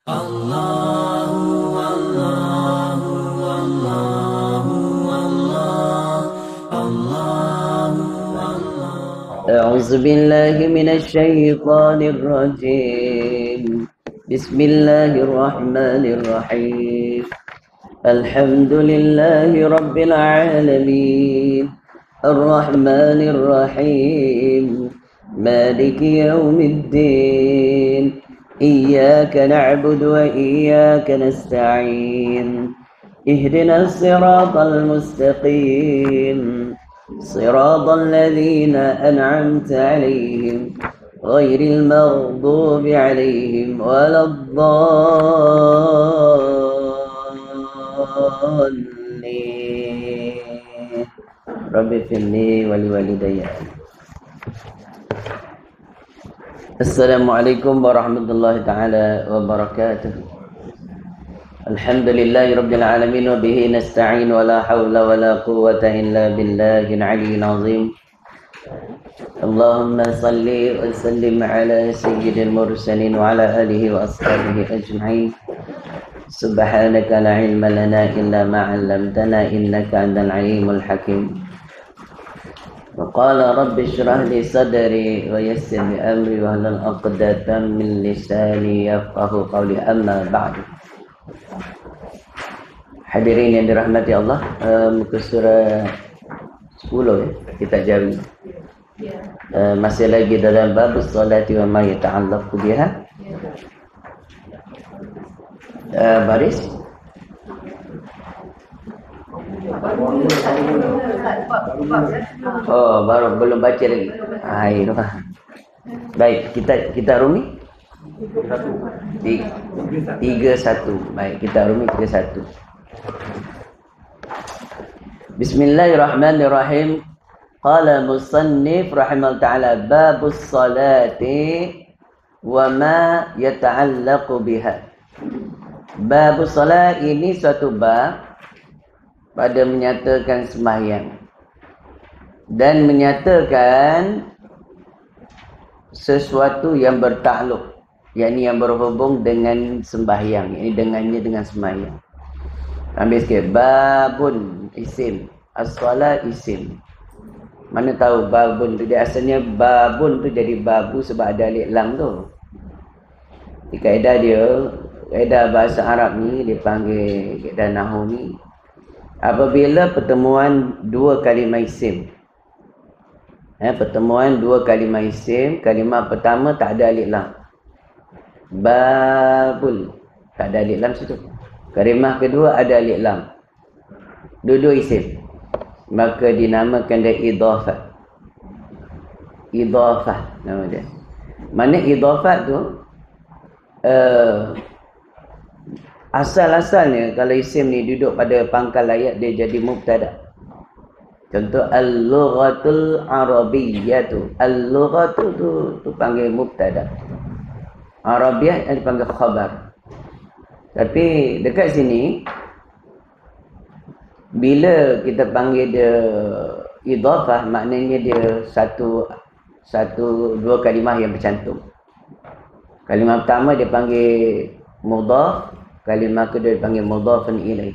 Allahu Allahu Allahu Allah Allahu Allah. A'udzu billahi minasy syaithanir rajim. Bismillahirrahmanirrahim. Alhamdulillahi rabbil alamin. Ar-Rahmanir Rahim. Maliki yaumiddin. إياك نعبد وإياك نستعين اهدنا الصراط المستقيم صراط الذين أنعمت عليهم غير المغضوب عليهم ولا الضالين رب اغفر لي ولوالدي. Assalamualaikum warahmatullahi ta'ala wabarakatuh. Alhamdulillahi rabbil alamin wa bihi nasta'in wa la hawla wa la quwwata illa billahil aliyyil azim. Allahumma salli wa sallim ala sayyidil mursalin wa ala alihi wa ashabihi ajma'in. Subhanaka la ilma lana illa ma 'allamtana innaka antal alimul hakim. وقال رب اشرح لي صدري ويسر لي امري واحلل عقدة من لساني يفقهوا قولي اما بعد. Hadirin yang dirahmati Allah, muka surah 10 ya, kita jari. Masih lagi dalam bab salati wa ma yata'allaqu biha. Baris baru belum baca lagi. Baik, kita rumi 31. Baik, kita rumi 31. Bismillahirrahmanirrahim. Qala musannif rahimahullah ta'ala babus salati wa ma yata'allaqu biha. Babus salat ini suatu bab pada menyatakan sembahyang dan menyatakan sesuatu yang bertakluk, yakni yang berhubung dengan sembahyang, ini dengannya dengan sembahyang. Ambil sikit, babun isim, as-salat isim. Mana tahu babun tu dia asalnya babun tu jadi babu sebab ada alif lam tu. Di kaedah dia, kaedah bahasa Arab ni dia panggil kaedah nahwu ni, apabila pertemuan dua kalimah isim, pertemuan dua kalimah isim, kalimah pertama tak ada alif lam, babul, tak ada alif lam situ. Kalimah kedua ada alif lam, dua-dua isim, maka dinamakan dia idhafah. Idhafah nama dia. Mana idhafah tu? Asal-asalnya kalau isim ni duduk pada pangkal ayat dia jadi mubtada. Contoh al-lughatul arabiyyatu. Al-lughatu tu panggil mubtada. Arabiyyah dipanggil khabar. Tapi dekat sini bila kita panggil dia idhafah, maknanya dia dua kalimah yang bercantum. Kalimah pertama dia panggil mudhaf, kalimah kedua dipanggil mudhafun ilaih.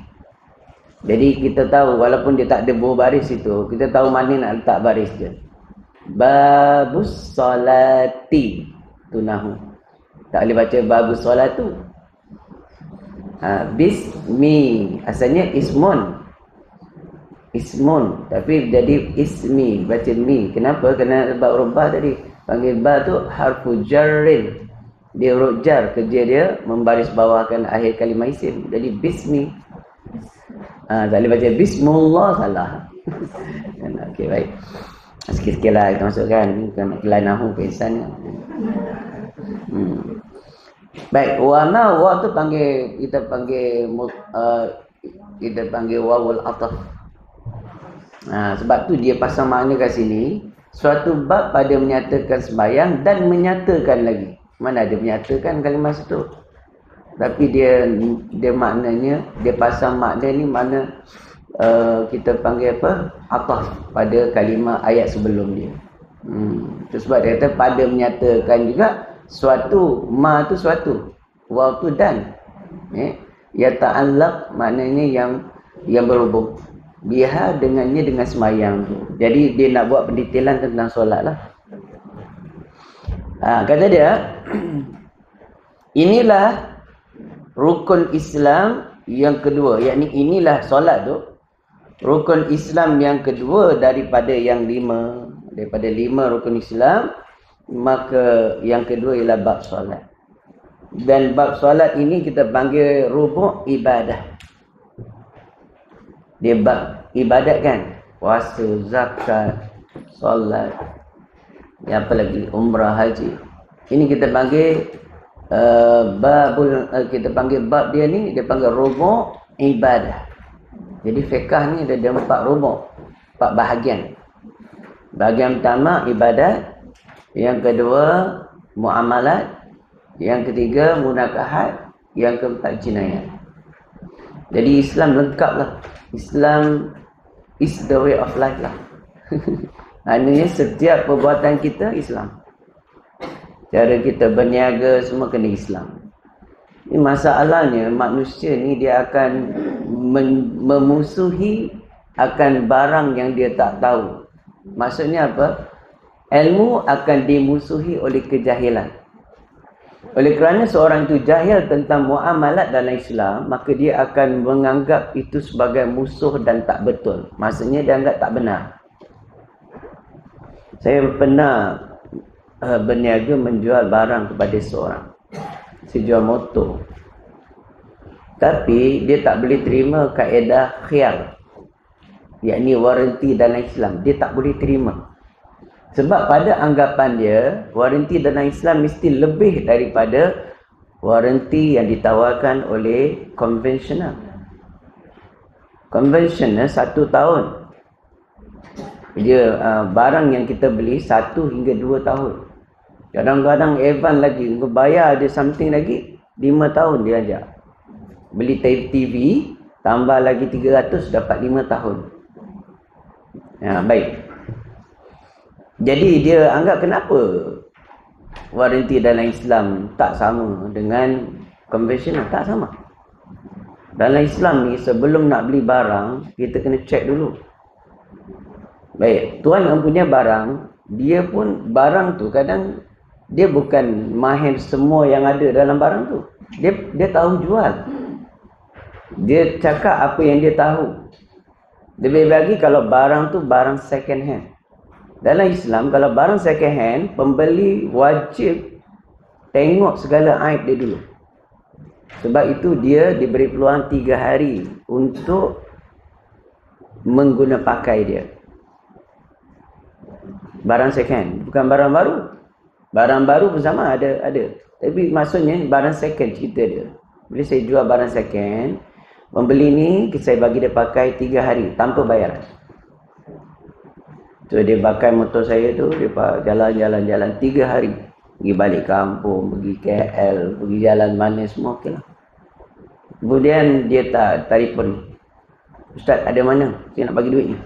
Jadi kita tahu walaupun dia tak ada baris itu, kita tahu mana nak letak baris dia. Babus salati tu nahwu. Tak boleh baca babus salatu. Bismi asalnya ismun. Ismun tapi jadi ismi, baca mi. Kenapa? Kerana sebab rubah tadi. Panggil ba tu harfu jarrin. Dia huruf jar, kerja dia membaris bawahkan akhir kalimah isim. Jadi bismi. Tak boleh baca bismillah, salah. Okey, baik. Sikit-sikit lah kita masukkan. Bukan nak kelai nahu kesannya. Baik, wa tu panggil, kita panggil wawul ataf. Sebab tu dia pasang makna kat sini. Suatu bab pada menyatakan sembahyang dan menyatakan lagi. Mana ada menyatakan kalimah situ, tapi dia maknanya, dia pasang makna ni mana kita panggil apa? Ataf pada kalimah ayat sebelum dia. Itu sebab dia kata pada menyatakan juga suatu, ma tu suatu. Waw tu dan. Yata'allaq maknanya yang berhubung. Biha dengannya dengan semayang tu. Jadi dia nak buat pendetailan tentang solat lah. Kata dia, inilah rukun Islam yang kedua. Yakni inilah solat tu. Rukun Islam yang kedua daripada yang 5. Daripada 5 rukun Islam, maka yang kedua ialah bab solat. Dan bab solat ini kita panggil rukun ibadah. Dia bab ibadat kan, puasa, zakat, solat, apa lagi, umrah, haji. Ini kita panggil kita panggil bab dia ni, dia panggil rukun ibadah. Jadi fiqh ni ada 4 rukun, 4 bahagian. Bahagian pertama ibadat, yang kedua muamalat, yang ketiga munakahat, yang keempat jinayat. Jadi Islam lengkap lah. Islam is the way of life lah. Maknanya setiap perbuatan kita Islam. Cara kita berniaga semua kena Islam. Ini masalahnya manusia ni dia akan memusuhi akan barang yang dia tak tahu. Maksudnya apa? Ilmu akan dimusuhi oleh kejahilan. Oleh kerana seorang itu jahil tentang muamalat dalam Islam, maka dia akan menganggap itu sebagai musuh dan tak betul. Maksudnya dia anggap tak benar. Saya pernah berniaga menjual barang kepada seorang. Saya jual motor. Tapi dia tak boleh terima kaedah khiyar, yakni waranti dalam Islam. Dia tak boleh terima. Sebab pada anggapan dia, waranti dalam Islam mesti lebih daripada waranti yang ditawarkan oleh konvensional. Konvensional 1 tahun. Dia barang yang kita beli 1 hingga 2 tahun. Kadang-kadang Evan lagi, bayar dia something lagi, 5 tahun dia ajak. Beli TV, tambah lagi 300, dapat 5 tahun. Baik. Jadi dia anggap kenapa waranti dalam Islam tak sama dengan konvensional? Tak sama. Dalam Islam ni sebelum nak beli barang, kita kena check dulu. Baik, tuan yang punya barang, dia pun barang tu kadang dia bukan mahir semua yang ada dalam barang tu. Dia tahu jual. Dia cakap apa yang dia tahu. Lebih lagi kalau barang tu barang second hand. Dalam Islam, kalau barang second hand, pembeli wajib tengok segala aib dia dulu. Sebab itu dia diberi peluang 3 hari untuk mengguna pakai dia. Barang second hand, bukan barang baru. Barang baru pun sama, ada. Tapi maksudnya barang second cerita dia. Bila saya jual barang second, pembeli ni saya bagi dia pakai 3 hari tanpa bayaran. So dia pakai motor saya tu, dia jalan-jalan 3 hari. Pergi balik kampung, pergi KL, pergi jalan mana semua, okey lah. Kemudian dia telefon. Ustaz, ada mana? Saya nak bagi duit ni.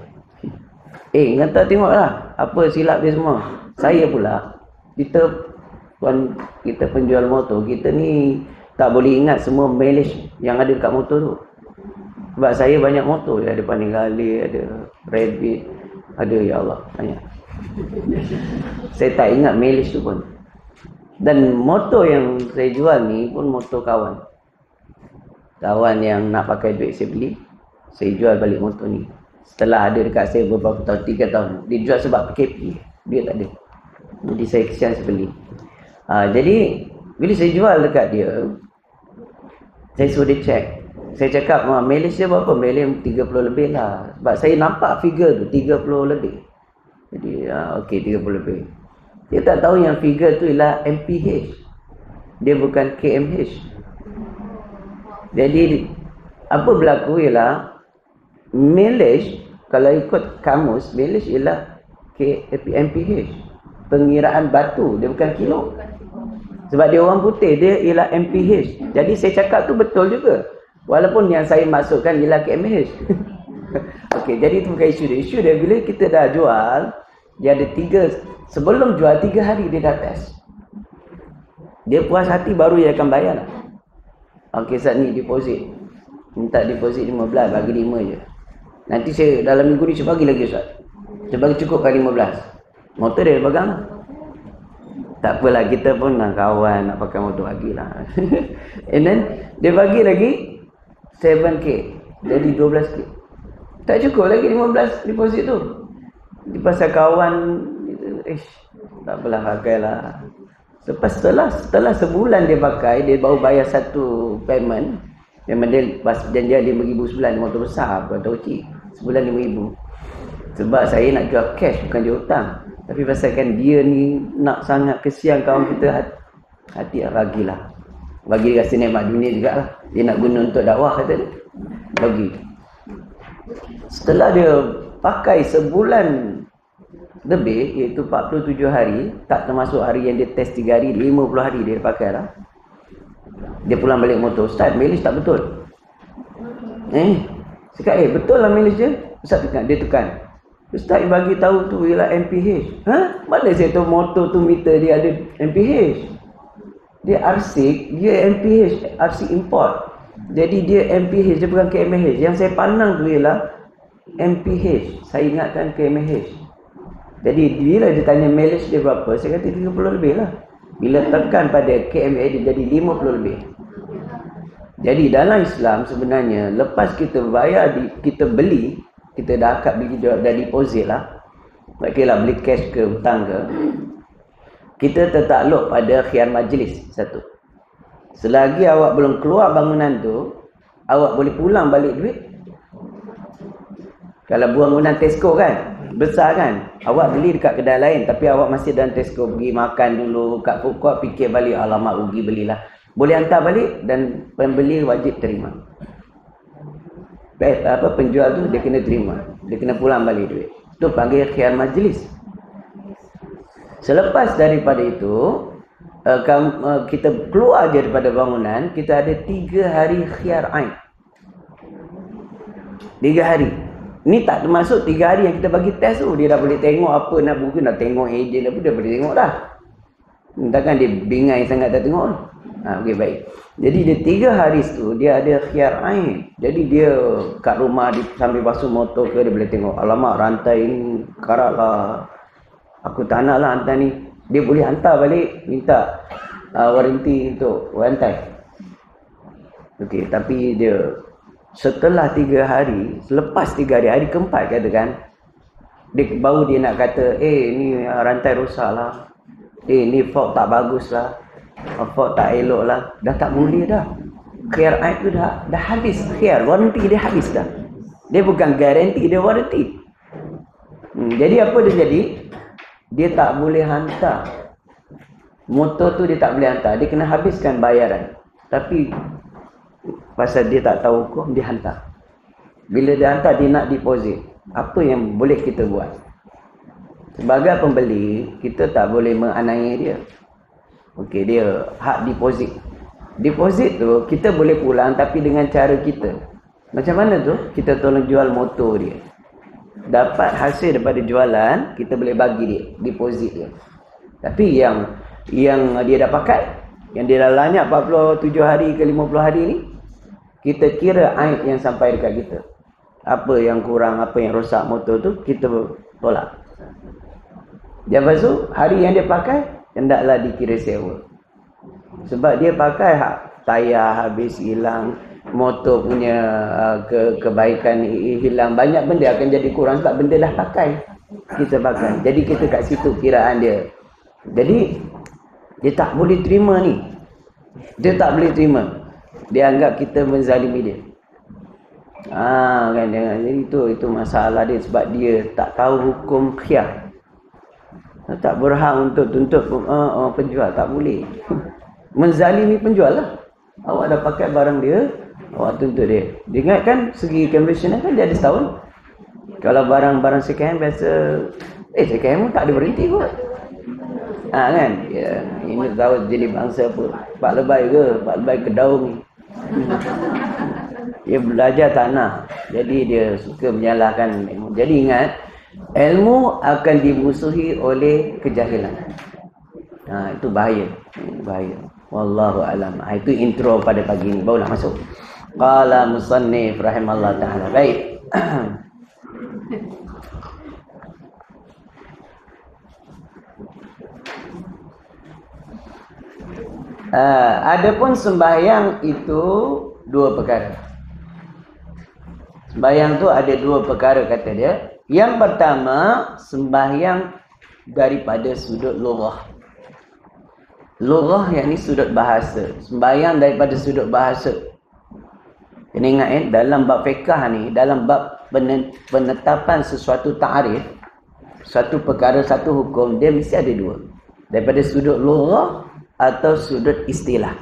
Kata tengoklah apa silap dia semua. Saya pula, kita penjual motor, kita ni tak boleh ingat semua mileage yang ada dekat motor tu. Sebab saya banyak motor, ada Panigale, ada Rabbit, ada, ya Allah, banyak. Saya tak ingat mileage tu pun. Dan motor yang saya jual ni pun motor kawan. Kawan yang nak pakai duit saya beli, saya jual balik motor ni. Setelah ada dekat saya beberapa tahun, 3 tahun. Dia jual sebab PKP, dia tak ada. Jadi saya kesian saya beli. Jadi bila saya jual dekat dia, saya suruh dia check. Saya cakap, mileage dia berapa? Mileage 30 lebih lah. Sebab saya nampak figure tu 30 lebih. Jadi okey, 30 lebih. Dia tak tahu yang figure tu ialah MPH. Dia bukan KMH. Jadi apa berlaku ialah mileage, kalau ikut kamus, mileage ialah MPH. Pengiraan batu, dia bukan kilo. Sebab dia orang putih, dia ialah MPH. Jadi saya cakap tu betul juga. Walaupun yang saya masukkan ialah KMH. Okey, jadi itu bukan isu dia. Isu dia bila kita dah jual, dia ada 3, sebelum jual 3 hari dia dah test. Dia puas hati baru dia akan bayar lah. Okey, Ustaz ni deposit. Minta deposit 15, bagi 5 je. Nanti saya dalam minggu ni saya bagi lagi Ustaz. Saya bagi cukup kali 15. Motor dia pegang. Tak apalah, kita pun nak kawan, nak pakai motor bagilah. And then dia bagi lagi 7k. Jadi 12k. Tak cukup lagi 15 deposit tu. Di pasal kawan tak apalah, pakailah. Lepas setelah sebulan dia pakai, dia baru bayar satu payment. Memang dia pas janji RM5,000 sebulan, motor besar, bukan tahu cik. Sebulan RM5,000. Sebab saya nak jual cash, bukan dia hutang. Tapi pasalkan dia ni nak sangat kesian kawan kita, hati bagilah. Bagi dia rasa nikmat dunia jugalah. Dia nak guna untuk dakwah, kata dia. Bagi. Setelah dia pakai sebulan lebih, iaitu 47 hari, tak termasuk hari yang dia test 3 hari, 50 hari dia pakai lah. Dia pulang balik motor, Ustaz, mileage tak betul. Cakap, betul lah mileage dia. Ustaz tekan, dia tekan. Ustaz bagi tahu tu ialah MPH. Mana saya tahu motor tu meter dia ada MPH. Dia RC, dia MPH, RC import. Jadi dia MPH, dia bukan KMH. Yang saya pandang tu ialah MPH. Saya ingatkan KMH. Jadi bila dia tanya mileage dia berapa, saya kata 30 lebih lah. Bila tekan pada KMH dia jadi 50 lebih. Jadi dalam Islam sebenarnya, lepas kita bayar, kita beli, kita dah akad beli, dah deposit lah. Tak kira lah beli cash ke hutang ke, kita tertakluk pada khiyar majlis. Satu, selagi awak belum keluar bangunan tu, awak boleh pulang balik duit. Kalau bangunan Tesco kan, besar kan, awak beli dekat kedai lain, tapi awak masih dalam Tesco, pergi makan dulu kat food court, fikir balik, alamak rugi belilah. Boleh hantar balik dan pembeli wajib terima. Penjual tu dia kena terima, dia kena pulang balik duit. Itu panggil khiyar majlis. Selepas daripada itu, kita keluar daripada bangunan, kita ada 3 hari khiyar ain. 3 hari. Ni tak termasuk 3 hari yang kita bagi test tu. Dia dah boleh tengok apa nak buku, nak tengok ejen apa, dia boleh tengok dah. Takkan dia bingai sangat tak tengok. Okey, baik. Jadi dia 3 hari tu dia ada khiyar ain. Jadi dia kat rumah dia sambil basuh motor ke, dia boleh tengok, alamak rantai ni karat lah, aku tak nak lah hantar ni. Dia boleh hantar balik, minta waranti untuk rantai. Okey, tapi dia setelah 3 hari, selepas 3 hari, hari keempat katakan, baru dia nak kata, ni rantai rosak lah, ni fork tak bagus lah, fork tak elok lah. Dah tak boleh dah. Khiyar aid tu dah habis. Khiyar, waranti dia habis dah. Dia bukan garanti, dia waranti. Jadi apa dia jadi? Dia tak boleh hantar. Motor tu dia tak boleh hantar. Dia kena habiskan bayaran. Tapi pasal dia tak tahu hukum, dia hantar. Bila dia hantar, dia nak deposit. Apa yang boleh kita buat? Sebagai pembeli, kita tak boleh menganiaya dia. Okey, dia hak deposit. Deposit tu kita boleh pulang, tapi dengan cara kita. Macam mana tu? Kita tolong jual motor dia. Dapat hasil daripada jualan, kita boleh bagi dia deposit dia. Tapi yang dia dah pakai, yang dia dah lanyak 47 hari ke 50 hari ni, kita kira aib yang sampai dekat kita. Apa yang kurang, apa yang rosak motor tu, kita tolak. Lepas tu, hari yang dia pakai, hendaklah dikira sewa. Sebab dia pakai tayar habis hilang, motor punya kebaikan hilang, banyak benda akan jadi kurang sebab benda dah pakai. Kita pakai. Jadi kita kat situ kiraan dia. Jadi dia tak boleh terima ni. Dia tak boleh terima. Dia anggap kita menzalimi dia. Kan, jadi itu masalah dia, sebab dia tak tahu hukum khiyar. Tak berhak untuk tuntut penjual, tak boleh. Menzalimi penjual lah. Awak dah pakai barang dia, awak tuntut dia. Dia ingat kan segi conventional kan dia ada setahun. Kalau barang-barang second hand biasa, second hand pun tak ada berhenti kot. Kan, ya, ini tahu jadi bangsa apa. Pak Lebay ke, Pak Lebay ke daun ni. Dia belajar tanah, jadi dia suka menyalahkan ilmu. Jadi ingat, ilmu akan dimusuhi oleh kejahilan. Itu bahaya. Bahaya. Wallahu alam. Itu intro pada pagi ini. Barulah masuk. Qala musannif rahimallahu taala. Baik. Adapun sembahyang itu dua perkara. Sembahyang tu ada dua perkara kata dia. Yang pertama, sembahyang daripada sudut lughah. Lughah yakni sudut bahasa. Sembahyang daripada sudut bahasa. Kena ingat dalam bab fiqh ni, dalam bab penetapan sesuatu ta'rif, satu perkara, satu hukum, dia mesti ada dua. Daripada sudut lughah atau sudut istilah.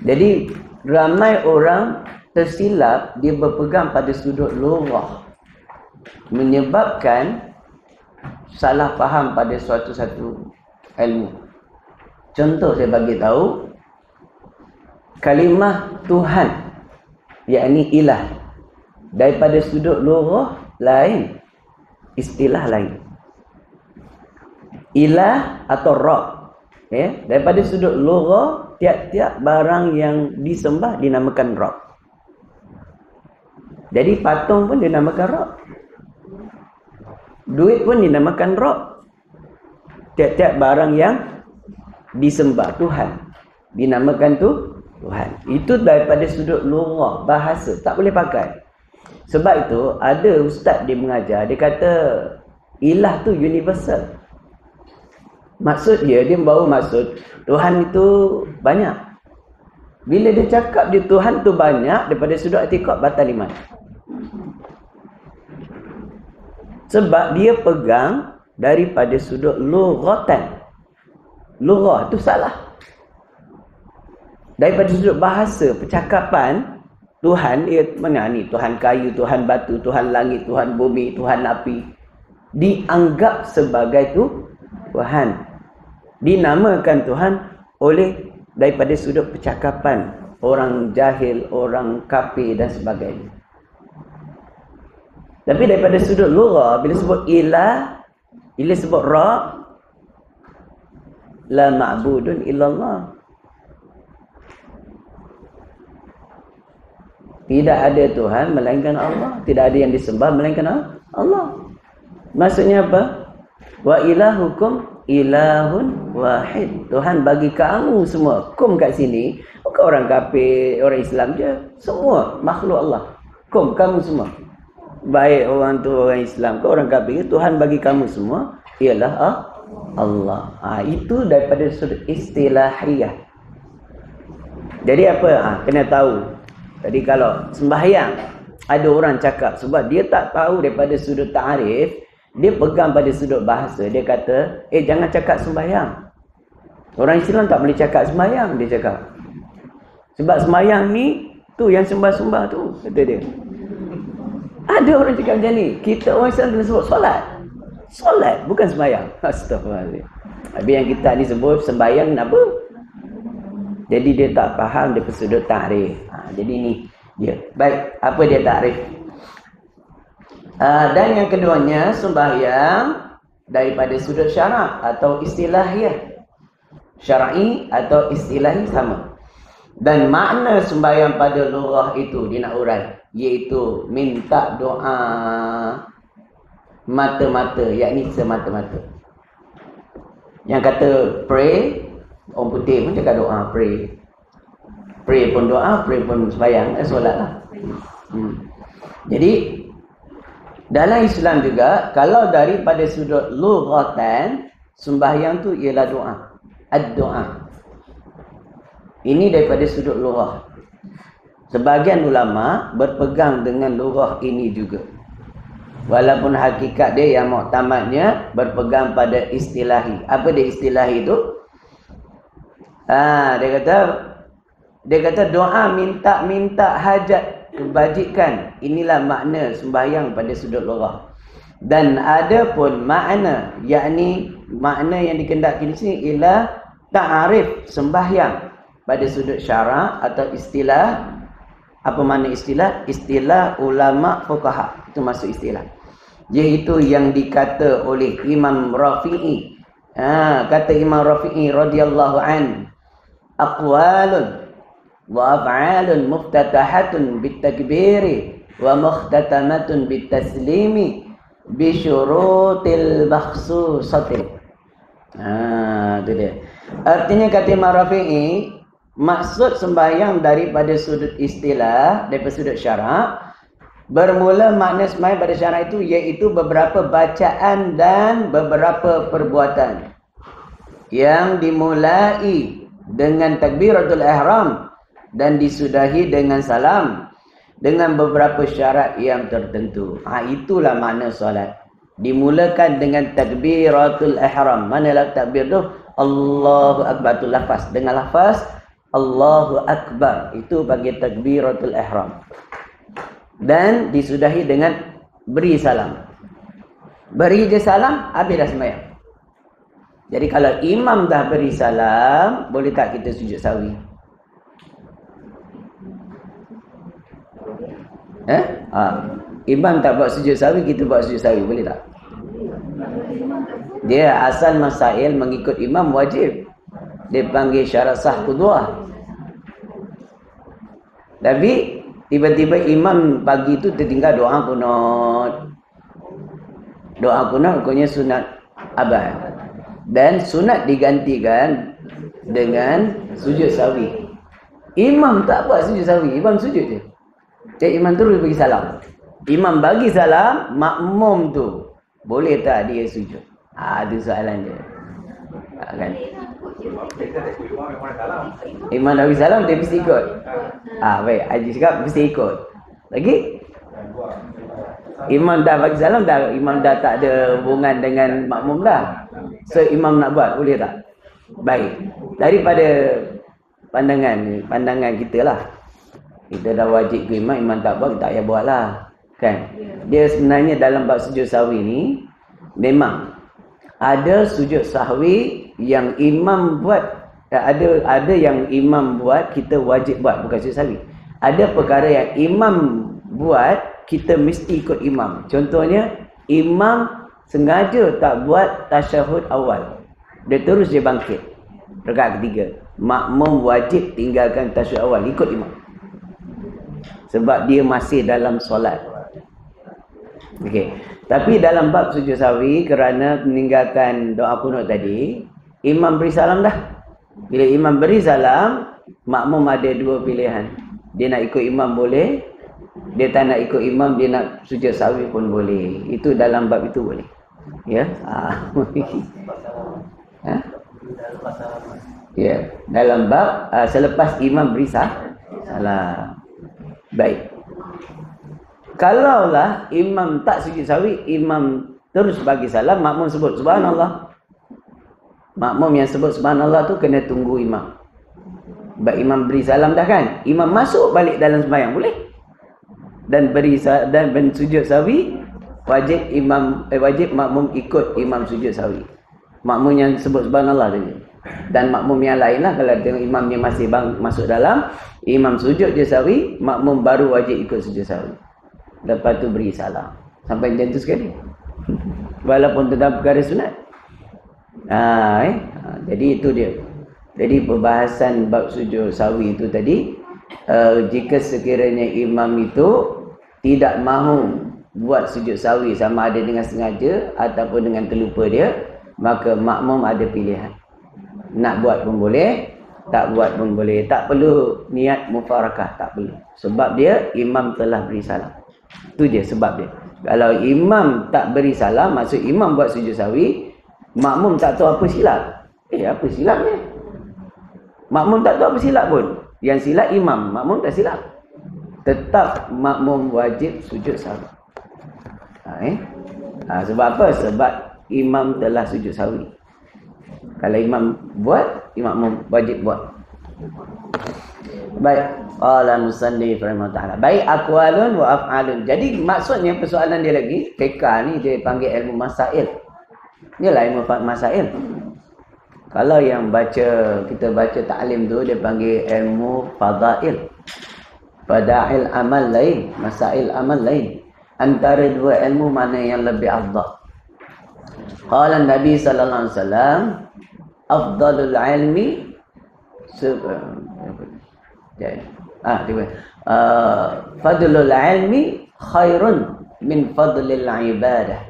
Jadi ramai orang tersilap dia berpegang pada sudut lughah, menyebabkan salah faham pada suatu ilmu. Contoh saya bagi tahu, kalimah Tuhan yakni ilah daripada sudut lughah lain, istilah lain. Ilah atau Rabb, daripada sudut lughah tiap-tiap barang yang disembah dinamakan Rabb. Jadi patung pun dinamakan Rabb. Duit pun dinamakan Rabb. Tiap-tiap barang yang disembah Tuhan dinamakan Tuhan. Itu daripada sudut lughah, bahasa, tak boleh pakai. Sebab itu ada ustaz dia mengajar, dia kata ilah tu universal. Maksud dia baru maksud Tuhan itu banyak. Bila dia cakap dia Tuhan tu banyak, daripada sudut i'tiqad batal iman. Sebab dia pegang daripada sudut lughatan. Lughah tu salah. Daripada sudut bahasa, percakapan, Tuhan, mana ni? Tuhan kayu, Tuhan batu, Tuhan langit, Tuhan bumi, Tuhan api. Dianggap sebagai Tuhan. Dinamakan Tuhan oleh daripada sudut percakapan orang jahil, orang kafir dan sebagainya. Tapi daripada sudut lughah, bila sebut ilah, bila sebut Rabb, la ma'budun illallah. Tidak ada Tuhan melainkan Allah. Tidak ada yang disembah melainkan Allah. Maksudnya apa? Wa ilahukum ilahun wahid. Tuhan bagi kamu semua. Kum kat sini bukan orang kafir, orang Islam je. Semua makhluk Allah. Kum, kamu semua. Baik orang tu orang Islam ke orang kafir, Tuhan bagi kamu semua ialah Allah. Itu daripada sudut istilahiyah. Jadi apa? Kena tahu. Jadi kalau sembahyang, ada orang cakap sebab dia tak tahu daripada sudut ta'rif, dia pegang pada sudut bahasa. Dia kata, jangan cakap sembahyang. Orang Islam tak boleh cakap sembahyang, dia cakap. Sebab sembahyang ni, tu yang sembah-sembah tu, kata dia. Ada orang cakap macam ni. Kita orang Islam kena sebut solat. Solat, bukan sembahyang. Astaghfirullahaladzim. Habis yang kita ni sebut sembahyang apa? Jadi dia tak faham dia sudut ta'rif. Jadi ni dia. Baik, apa dia ta'rif? Dan yang keduanya, sembahyang daripada sudut syarak atau istilahiyah. Syar'i atau istilahi sama. Dan makna sembahyang pada lughah itu dia nak urai, iaitu minta doa mata-mata, yakni semata-mata. Yang kata pray, orang putih pun cakap doa pray. Pray pun doa, pray pun sembahyang, solat lah. Jadi dalam Islam juga, kalau daripada sudut lughatan, sembahyang tu ialah doa. Ad-doa. Ini daripada sudut lughah. Sebahagian ulama berpegang dengan lughah ini juga. Walaupun hakikat dia yang muktamadnya berpegang pada istilahi. Apa dia istilahi itu? Dia kata doa minta hajat kebajikan. Inilah makna sembahyang pada sudut lughah. Dan ada pun makna, yakni makna yang dikendaki di sini ialah ta'arif sembahyang pada sudut syarak atau istilah. Apa makna istilah? Istilah ulama fuqaha. Itu masuk istilah. Iaitu yang dikata oleh Imam Rafi'i. Kata Imam Rafi'i radhiyallahu an, aqwalun wa af'alun muftatahatun bitakbiri wa mukhtatamatun bitaslimi bi syurutil makhsusati. Itu dia. Artinya kata Imam Rafi'i, maksud sembahyang daripada sudut istilah, daripada sudut syarak, bermula makna sembahyang pada syarak itu iaitu beberapa bacaan dan beberapa perbuatan yang dimulai dengan takbiratul ihram dan disudahi dengan salam dengan beberapa syarat yang tertentu. Itulah makna solat. Dimulakan dengan takbiratul ihram. Manalah takbir tu? Allahu Akbar, tu lafaz. Dengan lafaz Allahu Akbar, itu bagi takbiratul ihram. Dan disudahi dengan beri salam. Beri je salam, habis dah sembahyang. Jadi kalau imam dah beri salam, boleh tak kita sujud sahwi? Imam tak buat sujud sahwi, kita buat sujud sahwi, boleh tak? Dia asal masail mengikut imam wajib. Dia panggil syarat sah qudwah. Tapi tiba-tiba imam pagi tu tertinggal doa kunut. Doa kunut rupanya sunat abad. Dan sunat digantikan dengan sujud sahwi. Imam tak buat sujud sahwi, imam sujud je. Jadi imam terus bagi salam. Imam bagi salam, makmum tu boleh tak dia sujud? Itu soalan dia. Kan? Imam dah bagi salam, dia mesti ikut. Baik, Haji cakap mesti ikut. Lagi? Imam dah bagi salam, imam dah tak ada hubungan dengan makmum dah. So imam nak buat, boleh tak? Baik. Daripada pandangan kita lah. Kita dah wajib ke imam, imam tak buat, tak payah buat lah. Kan? Dia sebenarnya dalam bab sujud sahwi ni, memang ada sujud sahwi yang imam buat, ada yang imam buat kita wajib buat, bukan sujud sahwi. Ada perkara yang imam buat kita mesti ikut imam. Contohnya imam sengaja tak buat tasyahud awal, dia terus dia bangkit rakaat ketiga, makmum wajib tinggalkan tasyahud awal, ikut imam, sebab dia masih dalam solat. Okey. Tapi dalam bab sujud sahwi, kerana meninggalkan doa kunut tadi, imam beri salam dah. Bila imam beri salam, makmum ada dua pilihan. Dia nak ikut imam boleh, dia tak nak ikut imam, dia nak sujud sahwi pun boleh. Itu dalam bab itu boleh. Ya. Ya, dalam bab selepas imam beri salam. Baik. Kalaulah imam tak sujud sahwi, imam terus bagi salam, makmum sebut subhanallah. Makmum yang sebut subhanallah tu kena tunggu imam. Sebab imam beri salam dah kan, imam masuk balik dalam sembahyang boleh. Dan sujud sahwi wajib makmum ikut imam sujud sahwi. Makmum yang sebut subhanallah saja. Dan makmum yang lain lah, kalau tengok imam ni masih masuk dalam, imam sujud je sahwi, makmum baru wajib ikut sujud sahwi. Lepas tu beri salam. Sampai macam tu sekali. Walaupun tentang perkara sunat. Jadi itu dia. Jadi perbahasan bab sujud sahwi itu tadi, jika sekiranya imam itu tidak mahu buat sujud sahwi, sama ada dengan sengaja ataupun dengan terlupa dia, maka makmum ada pilihan. Nak buat pun boleh, tak buat pun boleh. Tak perlu niat mufarakah, tak perlu. Sebab dia imam telah beri salam. Itu je sebab dia. Kalau imam tak beri salam, maksud imam buat sujud sahwi, makmum tak tahu apa silap. Apa silapnya? Makmum tak tahu apa silap pun. Yang silap imam, makmum tak silap. Tetap makmum wajib sujud sahwi. Sebab apa? Sebab imam telah sujud sahwi. Kalau imam buat, makmum wajib buat. Baik. Qala musannif rahimahullah. Baik, aqwalun wa af'alun. Jadi maksudnya persoalan dia lagi, fiqh ni dia panggil ilmu masail. Inilah ilmu masail. Kalau yang kita baca ta'lim tu, dia panggil ilmu fadail. Fadail amal lain, masail amal lain. Antara dua ilmu mana yang lebih afdal? Qala Nabi sallallahu alaihi wasallam, afdalul ilmi Tiba. Fadlul ilmi khairun min fadlil ibadah.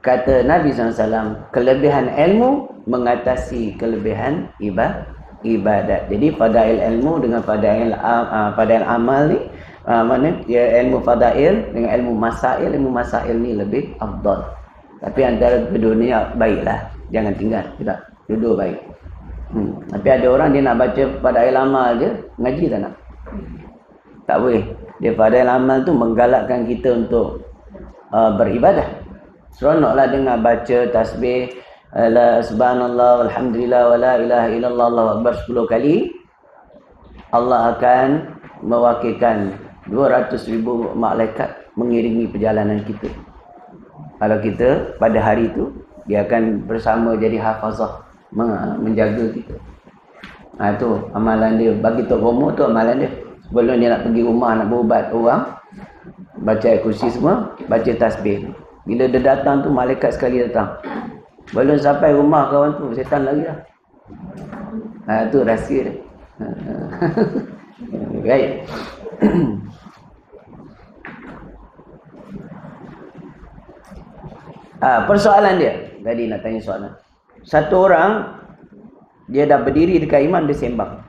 Kata Nabi SAW, kelebihan ilmu mengatasi kelebihan ibadat. Jadi fadail ilmu dengan fadail amal ni, mana ya, ilmu fadail dengan ilmu masail ni lebih afdal. Tapi antara kedua ni baiklah, jangan tinggal, tidak, dua baik. Tapi ada orang dia nak baca fadail amal je, ngaji tak nak. Tak boleh. Dia fadail amal tu menggalakkan kita untuk beribadah. Seronoklah dengar baca tasbih la subhanallah walhamdulillah wala ilaha illallah Allahu akbar 10 kali. Allah akan mewakilkan 200,000 malaikat mengiringi perjalanan kita. Kalau kita pada hari itu, dia akan bersama jadi hafazah, menjaga kita. Tu amalan dia. Bagi Tok Romo tu amalan dia. Sebelum dia nak pergi rumah nak berubat orang, baca ayat kursi semua, baca tasbih. Bila dia datang tu, malaikat sekali datang. Belum sampai rumah kawan tu, setan lagi dah. Tu rahsia dia. Baik. Persoalan dia. Tadi nak tanya soalan. Satu orang, dia dah berdiri dekat imam, dia sembang.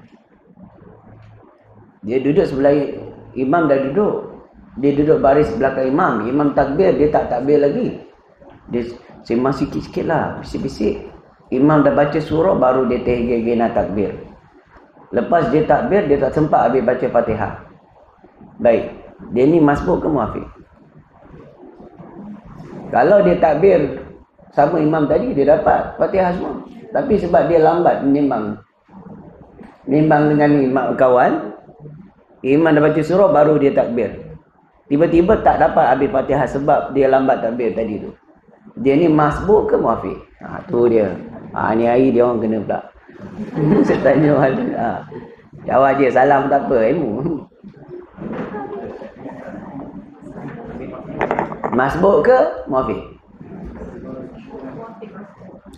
Dia duduk sebelah imam, dah duduk. Dia duduk baris belakang imam. Imam takbir, dia tak takbir lagi. Dia sembang sikit-sikit lah, bisik-bisik. Imam dah baca surah, baru dia tergigit nak takbir. Lepas dia takbir, dia tak sempat habis baca Fatihah. Baik, dia ni masbuk ke muafiq? Kalau dia takbir sama imam tadi, dia dapat Fatihah semua. Tapi sebab dia lambat menimbang dengan imam kawan, imam dah baca surah, baru dia takbir. Tiba-tiba tak dapat habis Fatihah sebab dia lambat takbir tadi tu. Dia ni masbuk ke muafiq? Tu dia. Ni hari dia orang kena pula. Saya tanya orang. Jawab je, salam tak apa, ilmu. Masbuk ke muafiq?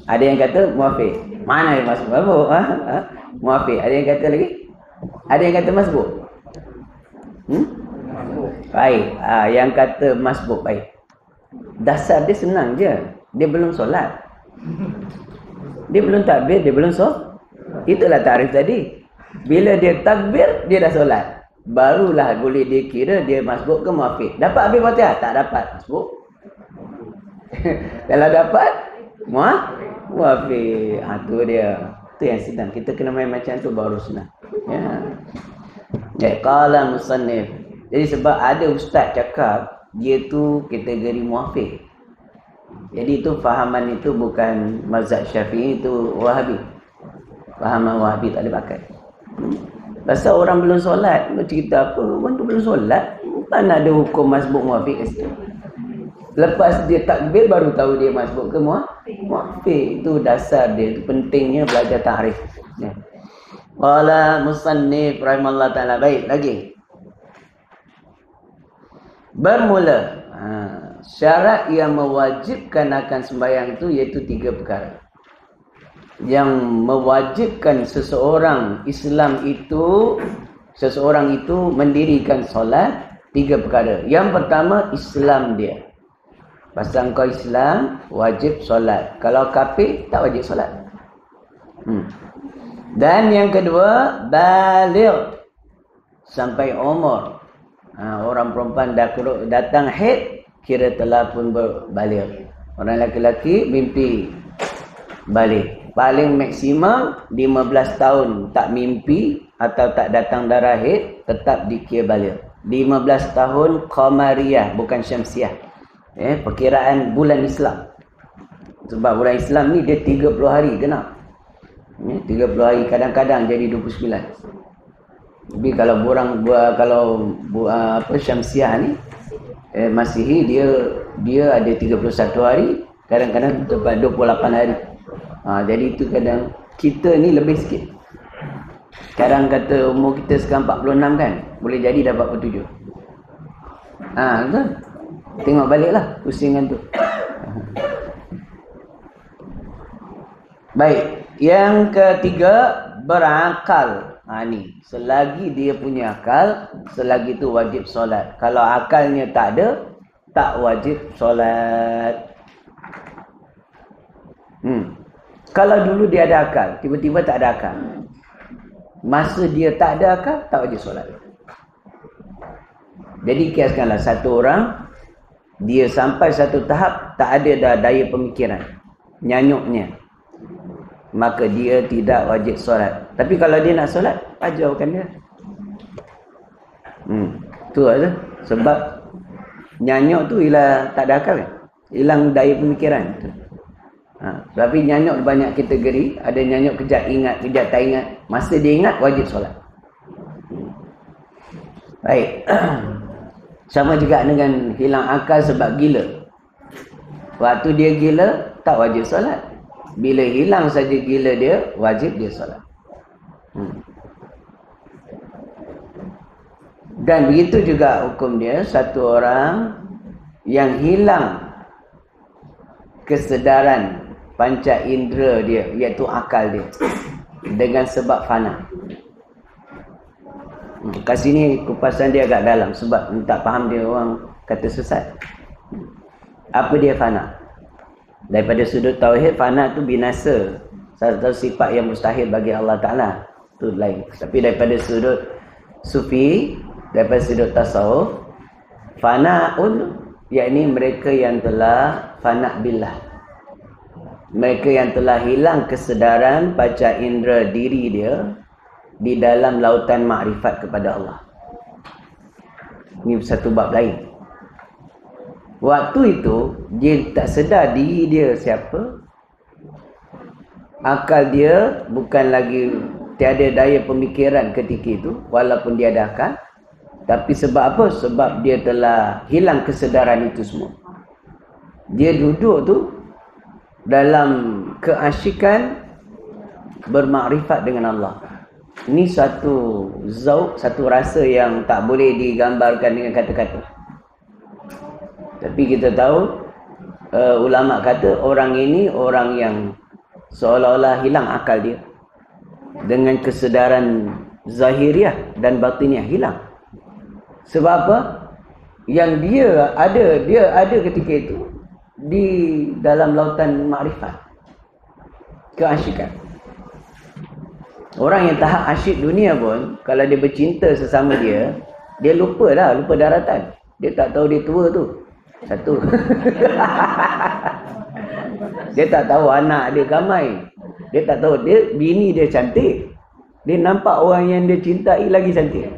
Ada yang kata muafiq. Mana yang masbuk? Muafiq. Ada yang kata lagi? Ada yang kata masbuk? Baik. Yang kata masbuk, baik. Dasar dia senang je. Dia belum solat. Dia belum takbir, dia belum solat. Itulah tarikh tadi. Bila dia takbir, dia dah solat. Barulah boleh dikira dia masbuk ke muafiq. Dapat habis Fatihah? Tak dapat. Masbuk. Kalau dapat, muafiq. Tu dia. Tu yang senang. Kita kena main macam tu baru senang. Ya. Qala musannif. Jadi sebab ada ustaz cakap dia tu kategori muafiq. Jadi itu fahaman itu bukan mazhab Syafi'i, itu Wahabi. Fahaman Wahabi tak boleh pakai. Pasal orang belum solat, cerita apa? Orang tu belum solat, mana ada hukum masbuk muafiq kat situ. Lepas dia takbir baru tahu dia masbuk ke muafiq. Itu dasar dia. Itu pentingnya belajar tahrif. Ya. Qala musannif rahimallahu taala. Baik, lagi. Bermula syarat yang mewajibkan akan sembahyang itu iaitu 3 perkara. Yang mewajibkan seseorang itu mendirikan solat, 3 perkara. Yang pertama, Islam dia. Pasal kau Islam, wajib solat. Kalau kafir, tak wajib solat. Dan yang kedua, baligh, sampai umur. Orang perempuan datang haid, kira telah pun berbaligh. Orang lelaki mimpi balik. Paling maksimum 15 tahun tak mimpi atau tak datang darah haid, tetap dikira baligh. 15 tahun qamariyah, bukan syamsiah. Perkiraan bulan Islam. Sebab bulan Islam ni dia 30 hari genap. 30 hari, kadang-kadang jadi 29. Tapi kalau syamsiah ni Masihi dia ada 31 hari, kadang-kadang tepat 28 hari. Jadi itu kadang kita ni lebih sikit. Sekarang kata umur kita sekarang 46 kan, boleh jadi dah 47. Betul? Tengok baliklah pusingan tu. Baik, yang ketiga, berakal. Ni selagi dia punya akal, selagi tu wajib solat. Kalau akalnya tak ada, tak wajib solat. Kalau dulu dia ada akal, tiba-tiba tak ada akal, masa dia tak ada akal, tak wajib solat. Jadi kiaskanlah satu orang, dia sampai satu tahap tak ada dah daya pemikiran, nyanyuknya, maka dia tidak wajib solat. Tapi kalau dia nak solat, ajarkan dia. Tu aja. Sebab nyanyuk tu ialah tak ada akal, hilang daya pemikiran. Tapi nyanyuk banyak kategori. Ada nyanyuk kejap ingat, kejap tak ingat. Masa dia ingat, wajib solat. Baik. Sama juga dengan hilang akal sebab gila. Waktu dia gila, tak wajib solat. Bila hilang saja gila dia, wajib dia solat. Dan begitu juga hukum dia, satu orang yang hilang kesedaran panca indera dia, iaitu akal dia, dengan sebab fana. Kat sini kupasan dia agak dalam sebab tak faham dia, orang kata sesat. Apa dia fana? Daripada sudut tauhid, fana tu binasa, satu sifat yang mustahil bagi Allah Ta'ala, tu lain. Tapi daripada sudut sufi, daripada sudut tasawuf, fana'un, yakni mereka yang telah fana' billah, mereka yang telah hilang kesedaran panca indera diri dia di dalam lautan makrifat kepada Allah. Ini satu bab lain. Waktu itu dia tak sedar diri dia siapa, akal dia bukan lagi, tiada daya pemikiran ketika itu, walaupun dia ada akal. Tapi sebab apa? Sebab dia telah hilang kesedaran itu semua. Dia duduk tu dalam keasyikan bermakrifat dengan Allah. Ini satu zauq, satu rasa yang tak boleh digambarkan dengan kata-kata. Tapi kita tahu, ulama kata orang ini orang yang seolah-olah hilang akal dia, dengan kesedaran zahiriah dan batiniah hilang. Sebab apa? Yang dia ada ketika itu di dalam lautan makrifat, keasyikan. Orang yang tahap asyik dunia pun, kalau dia bercinta sesama dia lupa daratan. Dia tak tahu dia tua tu. Satu. Dia tak tahu anak dia ramai. Dia tak tahu bini dia cantik. Dia nampak orang yang dia cintai lagi cantik.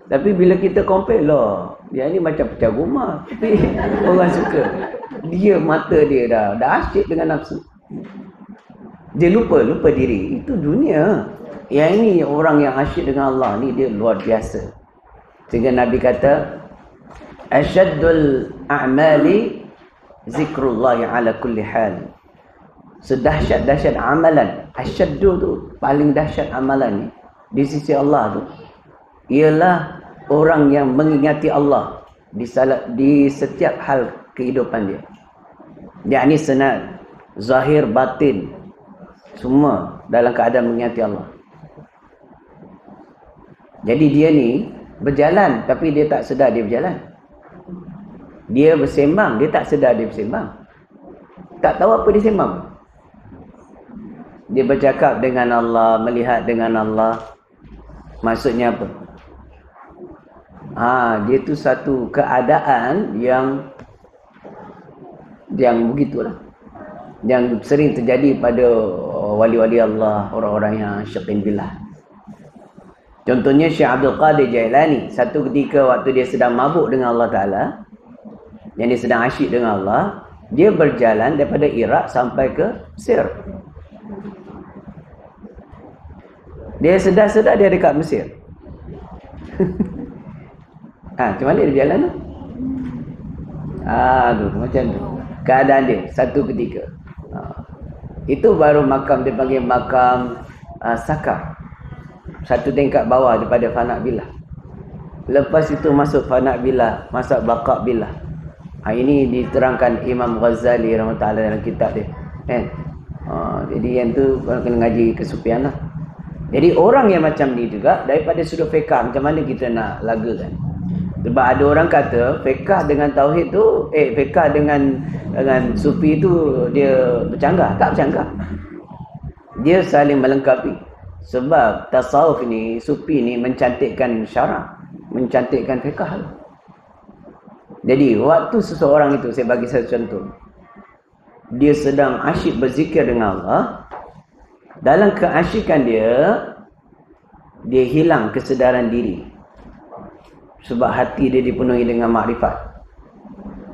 Tapi bila kita compare lah, dia ni macam pecah rumah. Tapi orang suka. Dia, mata dia dah asyik dengan nafsu. Dia lupa diri. Itu dunia. Yang ini orang yang asyik dengan Allah ni, dia luar biasa. Sehingga Nabi kata, asyaddul a'mali zikrullah ala kulli hal. Sedahsyat-dahsyat amalan, asyaddu tu paling dahsyat amalan ni di sisi Allah tu, ialah orang yang mengingati Allah di setiap hal kehidupan dia. Yakni senat, zahir, batin, semua dalam keadaan mengingati Allah. Jadi dia ni berjalan tapi dia tak sedar dia berjalan. Dia bersembang, dia tak sedar dia bersembang. Tak tahu apa dia sembang. Dia bercakap dengan Allah, melihat dengan Allah. Maksudnya apa? Dia tu satu keadaan yang begitulah. Yang sering terjadi pada wali-wali Allah, orang-orang yang syakin billah. Contohnya Syekh Abdul Qadir Jailani. Satu ketika waktu dia sedang mabuk dengan Allah Ta'ala, yang dia sedang asyik dengan Allah, dia berjalan daripada Iraq sampai ke Mesir. Dia sedar-sedar dia dekat Mesir. Macam mana dia jalan tu? Macam tu keadaan dia satu ketika. Itu baru makam, dia panggil makam Sakar. Satu tingkat bawah daripada Fana' Billah. Lepas itu masuk Fana' Billah, masuk Baqa' Billah. Ini diterangkan Imam Ghazali rahimahullah dalam kitab dia. Jadi yang tu kena ngaji kesufian lah. Jadi orang yang macam ni juga daripada sudut fiqh macam mana kita nak lagakan? Sebab ada orang kata fiqh dengan tauhid tu fiqh dengan sufi tu dia bercanggah. Tak bercanggah. Dia saling melengkapi. Sebab tasawuf ni, sufi ni mencantikkan syarak, mencantikkan fiqh. Jadi waktu seseorang itu, saya bagi satu contoh, dia sedang asyik berzikir dengan Allah, dalam keasyikan dia hilang kesedaran diri. Sebab hati dia dipenuhi dengan makrifat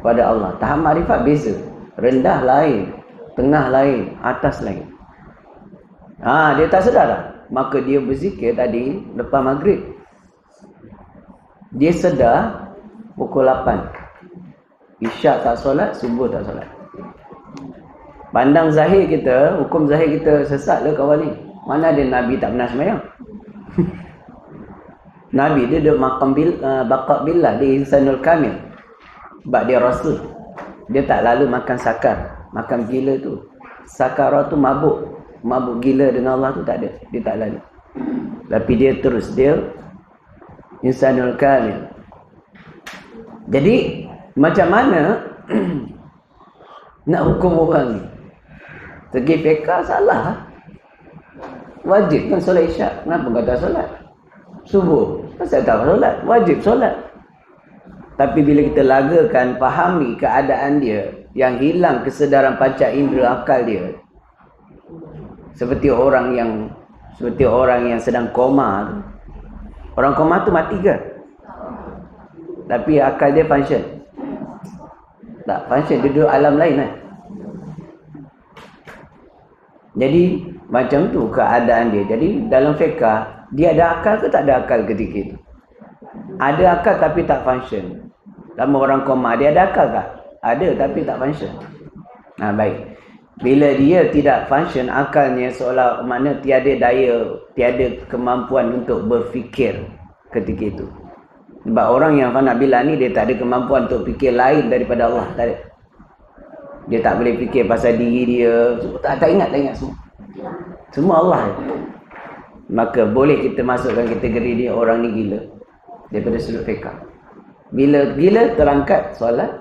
pada Allah. Tahap makrifat beza. Rendah lain, tengah lain, atas lain. Dia tak sedar dah. Maka dia berzikir tadi lepas maghrib. Dia sedar pukul 8. Isyak tak solat, subuh tak solat. Pandang zahir kita, hukum zahir kita sesat lah kawan ni. Mana ada Nabi tak pernah sembahyang? Nabi dia duduk maqam baqaq billah, dia insanul kamil. Sebab dia rasul. Dia tak lalu makan sakar, makan gila tu. Sakara tu mabuk gila dengan Allah tu tak ada. Dia tak lalu. Tapi dia terus, dia insanul kamil. Jadi macam mana nak hukum orang ni? Segi fiqh salah. Wajib kan solat isyak. Kenapa kau tak solat? Subuh. Pasal tak solat. Wajib solat. Tapi bila kita lagakan, fahami keadaan dia yang hilang kesedaran panca indera akal dia. Seperti orang yang sedang koma. Orang koma tu mati ke? Tapi akal dia function. Tak function, dia duduk alam lain kan. Jadi macam tu keadaan dia. Jadi dalam fiqh, dia ada akal ke tak ada akal ketika itu? Ada akal tapi tak function. Sama orang koma, dia ada akal tak? Ada tapi tak function. Baik. Bila dia tidak function, akalnya seolah mana tiada daya, tiada kemampuan untuk berfikir ketika itu. Sebab orang yang fana bila ni, dia tak ada kemampuan untuk fikir lain daripada Allah. Tak ada. Dia tak boleh fikir pasal diri dia. Tak ingat semua. Semua Allah. Maka boleh kita masukkan kategori dia orang ni gila. Daripada sudut fiqh. Bila gila, terangkat solat.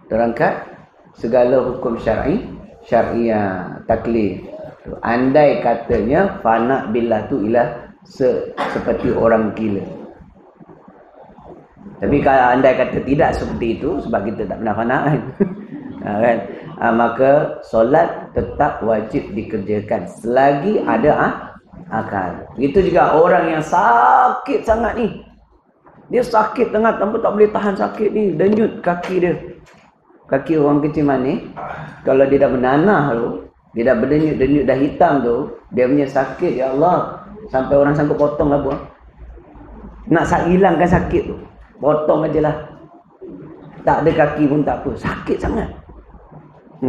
Terangkat segala hukum syariah, taklif. Andai katanya fana billah tu ialah seperti orang gila. Tapi kalau andai kata tidak seperti itu, sebab kita tak pernah fana kan. Maka solat tetap wajib dikerjakan selagi ada akal. Itu juga orang yang sakit sangat ni. Dia sakit tengah tanpa tak boleh tahan sakit ni. Denyut kaki dia. Kaki orang kecil manis. Kalau dia dah menanah tu, dia dah berdenyut-denyut dah hitam tu, dia punya sakit, ya Allah, sampai orang sanggup potong lah buah. Nak hilangkan sakit tu, potong aje lah. Tak ada kaki pun tak apa. Sakit sangat.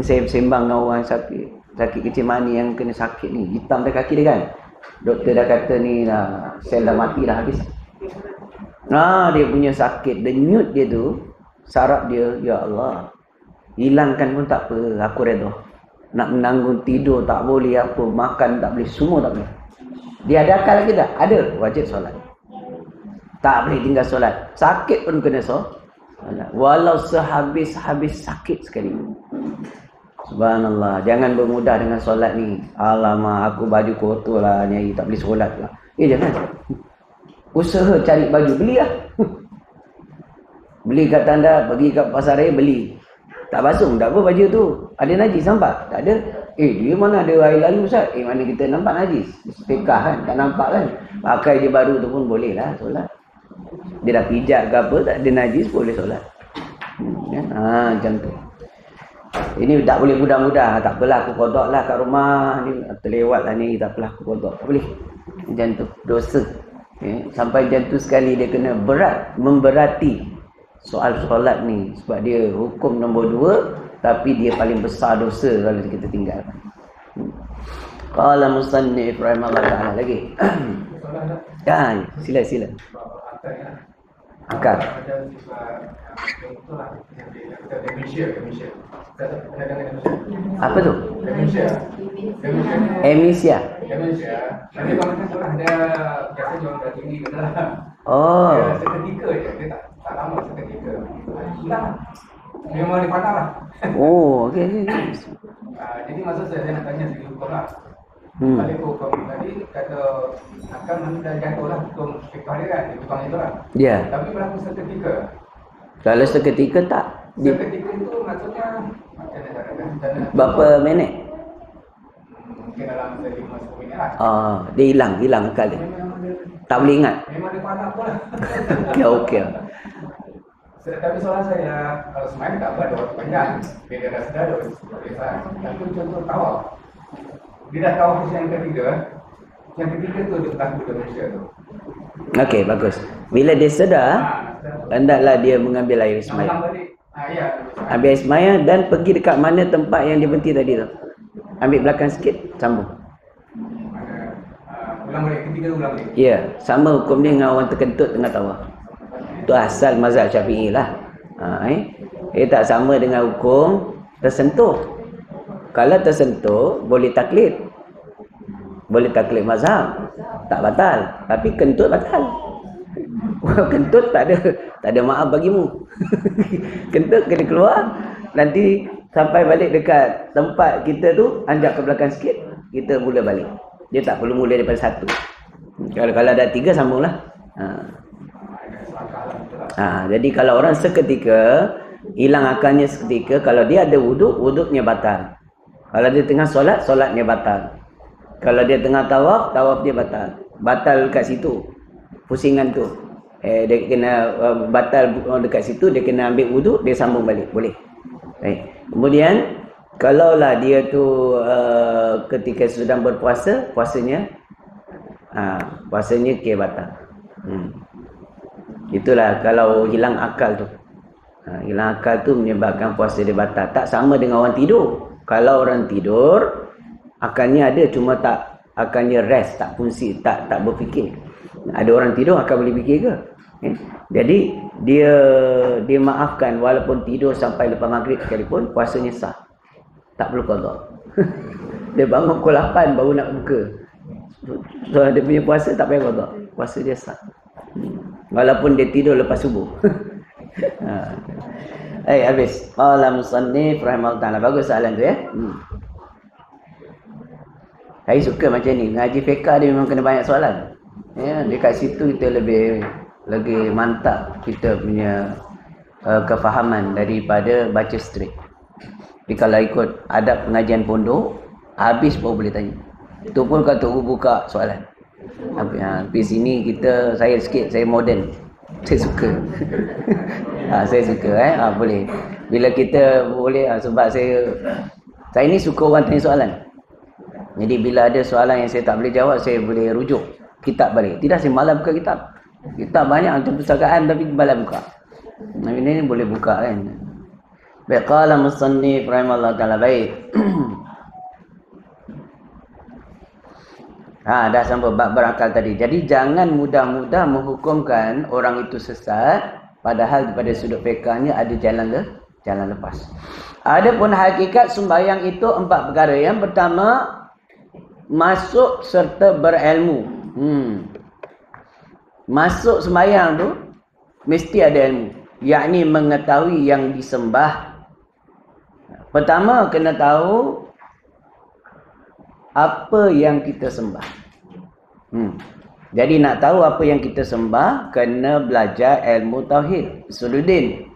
Saya sembang dengan orang sakit kecil mani yang kena sakit ni. Hitam dah kaki dia kan. Doktor dah kata ni lah, sel dah mati dah habis. Dia punya sakit. Denyut dia tu, sarap dia, ya Allah, hilangkan pun tak apa, aku redha. Nak menanggung tidur tak boleh, apa makan tak boleh, semua tak boleh. Dia ada akal lagi tak? Ada. Wajib solat. Tak boleh tinggal solat. Sakit pun kena solat. Walau sehabis-habis sakit sekali. Subhanallah. Jangan bermudah dengan solat ni. Alamak, aku baju kotor lah, nyai, tak boleh solat lah. Jangan. Usaha cari baju, belilah. Beli kat tanda, pergi kat pasar raya, beli. Tak basuh, tak apa baju tu. Ada najis nampak? Tak ada. Dia mana ada air lalu Ustaz? Mana kita nampak najis? Fiqah kan? Tak nampak kan? Pakai je baru tu pun boleh lah solat. Dia dah pijak ke apa, tak ada najis, boleh solat. Macam tu. Ini tak boleh mudah-mudah. Tak apalah aku kodok lah kat rumah ni, terlewat lah ni, tak apalah aku kodok. Tak boleh. Macam tu. Dosa. Sampai macam tu sekali dia kena memberati soal solat ni. Sebab dia hukum nombor 2, tapi dia paling besar dosa kalau kita tinggalkan. Qala musannif rahimahullah ta'ala lagi. Sila. Akal. Ada sifat contoh lah, demensia. Apa tu? Demensia. Amnesia. Nanti kalau macam tu lah, dia biasa jual dah tinggi ke lah. Oh. Dia seketika je, dia tak lama seketika. Hilang. Memang dia pandang lah. Oh, okey. Jadi maksud saya nak tanya segi hukum lah. Balik ke hukum tadi kata akan mana dah jatuh lah hukum fikah dia kan, hukum itu lah. Ya. Tapi berlaku seketika. Kalau seketika tak. Seketika itu maksudnya macam mana nak kata? Berapa minit? Mungkin dalam 5-10 minit lah. Dia hilang akal dia. Tak boleh ingat. Memang dia pandang pun lah. Okey. Tapi soalan saya, kalau semain tak apa, ada waktu panjang. Dia dah sedar, dia boleh. Tapi contoh tawaf. Dia dah tawaf yang ketiga. Yang ketiga tu dia berlaku demensia tu. Okey, bagus. Bila dia sedar, hendaklah dia mengambil air ismail. Ya. Ambil air ismail dan pergi dekat mana tempat yang dia berhenti tadi tu. Ambil belakang sikit, sambung. Ulang balik, ketiga ulang balik. Ya, sama hukum dia dengan orang terkentut tengah tawaf. Itu asal mazhab Syafi'i lah. Dia tak sama dengan hukum tersentuh. Kalau tersentuh, boleh taklid. Boleh taklid mazhab. Tak batal. Tapi kentut batal. Kentut tak ada maaf bagimu. Kentut kena keluar. Nanti sampai balik dekat tempat kita tu, anjak ke belakang sikit, kita mula balik. Dia tak perlu mula daripada satu. Kalau ada tiga, sambunglah. Jadi kalau orang seketika hilang akalnya seketika, kalau dia ada wuduk, wuduknya batal. Kalau dia tengah solat, solatnya batal. Kalau dia tengah tawaf, tawaf dia batal. Batal kat situ. Pusingan tu. Dia kena batal dekat situ, dia kena ambil wuduk, dia sambung balik. Boleh. Baik. Kemudian kalaulah dia tu ketika sedang berpuasa, puasanya kira batal. Itulah kalau hilang akal tu. Hilang akal tu menyebabkan puasa dia batal. Tak sama dengan orang tidur. Kalau orang tidur, akalnya ada, cuma tak akalnya rest, tak fungsi, tak berfikir. Ada orang tidur akan boleh fikir ke? Jadi dia maafkan walaupun tidur sampai lepas maghrib sekalipun, puasanya sah. Tak perlu qada. Dia bangun pukul 8 baru nak buka. So dia punya puasa tak payah qada. Puasa dia sah. Walaupun dia tidur lepas subuh. Habis. Qala musannif rahimahullah ta'ala. Bagus soalan tu ya. Saya suka macam ni. Ngaji fiqh dia memang kena banyak soalan. Ya, dekat situ kita lebih mantap kita punya kefahaman daripada baca straight. Tapi kalau ikut adab pengajian pondok, habis baru boleh tanya. Itu pun kata buka soalan. Tapi sini saya moden. Saya suka. Saya suka boleh. Bila kita boleh sebab saya ni suka orang tanya soalan. Jadi bila ada soalan yang saya tak boleh jawab, saya boleh rujuk kitab balik. Tidak, saya malas buka kitab. Kitab banyak macam perpustakaan tapi malas buka. Ini boleh buka kan. Baik, qala musannif rahimahullah ta'ala. Baik. Dah sampai bab berakal tadi. Jadi jangan mudah-mudah menghukumkan orang itu sesat, padahal daripada sudut fiqhnya ada jalan lepas. Adapun hakikat sembahyang itu 4 perkara. Yang pertama, masuk serta berilmu. Masuk sembahyang tu mesti ada ilmu, yakni mengetahui yang disembah. Pertama kena tahu apa yang kita sembah. Jadi nak tahu apa yang kita sembah, kena belajar ilmu tauhid, usuluddin.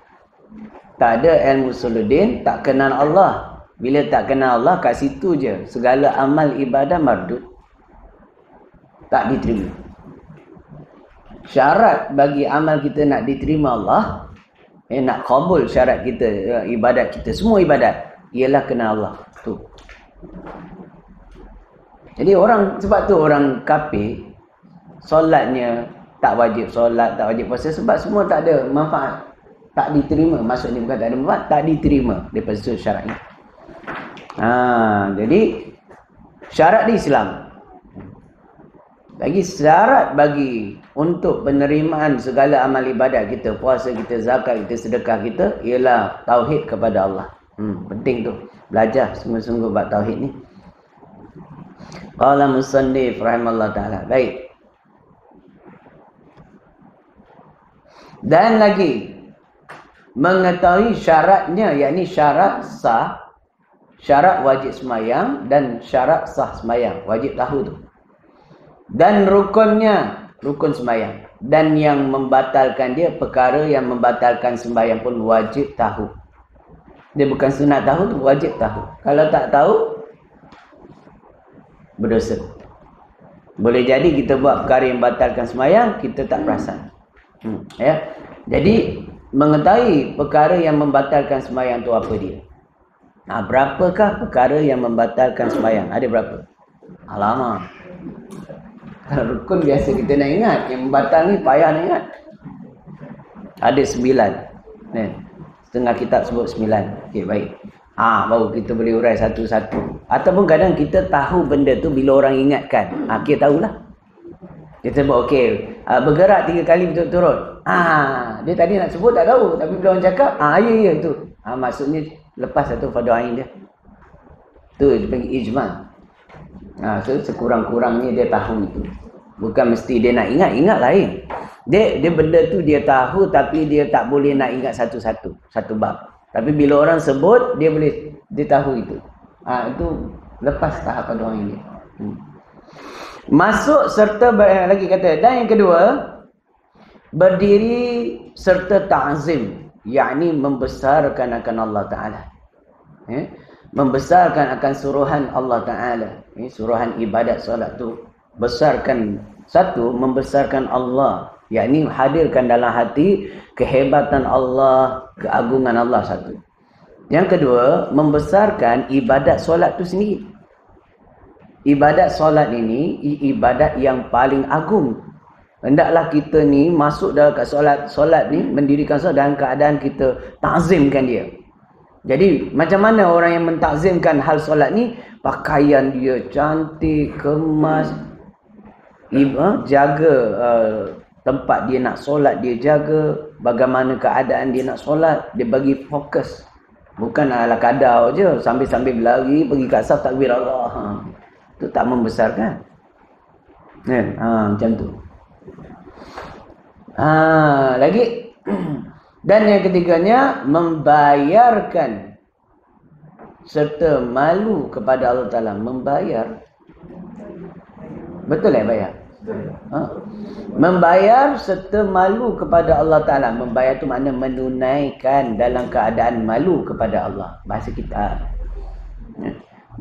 Tak ada ilmu usuluddin, tak kenal Allah. Bila tak kenal Allah, kat situ je segala amal ibadah mardud, tak diterima. Syarat bagi amal kita nak diterima Allah, nak kabul syarat kita, ibadat kita, semua ibadat, ialah kenal Allah tu. Jadi sebab tu orang kafir solatnya tak wajib solat, tak wajib puasa, sebab semua tak ada manfaat, tak diterima. Maksudnya bukan tak ada manfaat, tak diterima daripada sudut syarat ni. Jadi syarat di Islam, Lagi syarat bagi untuk penerimaan segala amal ibadat kita, puasa kita, zakat kita, sedekah kita, ialah tauhid kepada Allah. Penting tu. Belajar sungguh-sungguh bab tauhid ni. Qala musannif rahimallahu taala. Baik. Dan lagi mengetahui syaratnya, yakni syarat sah, syarat wajib semayang dan syarat sah semayang. Wajib tahu tu. Dan rukunnya, rukun sembahyang. Dan yang membatalkan dia, perkara yang membatalkan sembahyang pun wajib tahu. Dia bukan sunat tahu tu, wajib tahu. Kalau tak tahu, berdosa. Boleh jadi kita buat perkara yang membatalkan sembahyang, kita tak perasan. Ya. Jadi mengetahui perkara yang membatalkan sembahyang tu apa dia. Berapakah perkara yang membatalkan sembahyang? Ada berapa? Alamak. Kalau rukun biasa kita nak ingat, yang membatal ni payah nak ingat. Ada 9. Setengah kitab sebut 9. Okey, baik. Baru kita boleh urai satu-satu. Ataupun kadang kita tahu benda tu bila orang ingatkan. Kita tahulah. Kita sebut okey, bergerak 3 kali berturut-turut. Dia tadi nak sebut tak tahu, tapi bila orang cakap, ya tu. Maksudnya lepas satu fardu ain dia. Tu dia panggil ijma'. So sekurang-kurangnya dia tahu itu. Bukan mesti dia nak ingat lain. Dia benda tu dia tahu, tapi dia tak boleh nak ingat satu-satu, satu bab. Tapi bila orang sebut, dia tahu itu. Itu lepas tahap fardu ain dia. Masuk serta lagi kata, dan yang kedua, berdiri serta ta'zim, yakni membesarkan akan Allah Ta'ala. Membesarkan akan suruhan Allah Ta'ala. Suruhan ibadat solat tu. Besarkan, satu, membesarkan Allah. Yakni hadirkan dalam hati kehebatan Allah, keagungan Allah, satu. Yang kedua, membesarkan ibadat solat tu sendiri. Ibadat solat ini, ibadat yang paling agung. Hendaklah kita ni masuk dalam solat ni, mendirikan solat dalam keadaan kita ta'zimkan dia. Jadi macam mana orang yang mentakzimkan hal solat ni? Pakaian dia cantik, kemas, jaga tempat dia nak solat, dia jaga bagaimana keadaan dia nak solat, dia bagi fokus. Bukan ala kadar je, sambil-sambil berlari pergi kat saf takbir Allah. Itu tak membesarkan. Macam tu. Lagi dan yang ketiganya, membayarkan serta malu kepada Allah Ta'ala. Membayar. Betul bayar? Membayar serta malu kepada Allah Ta'ala. Membayar tu makna menunaikan dalam keadaan malu kepada Allah. Bahasa kita.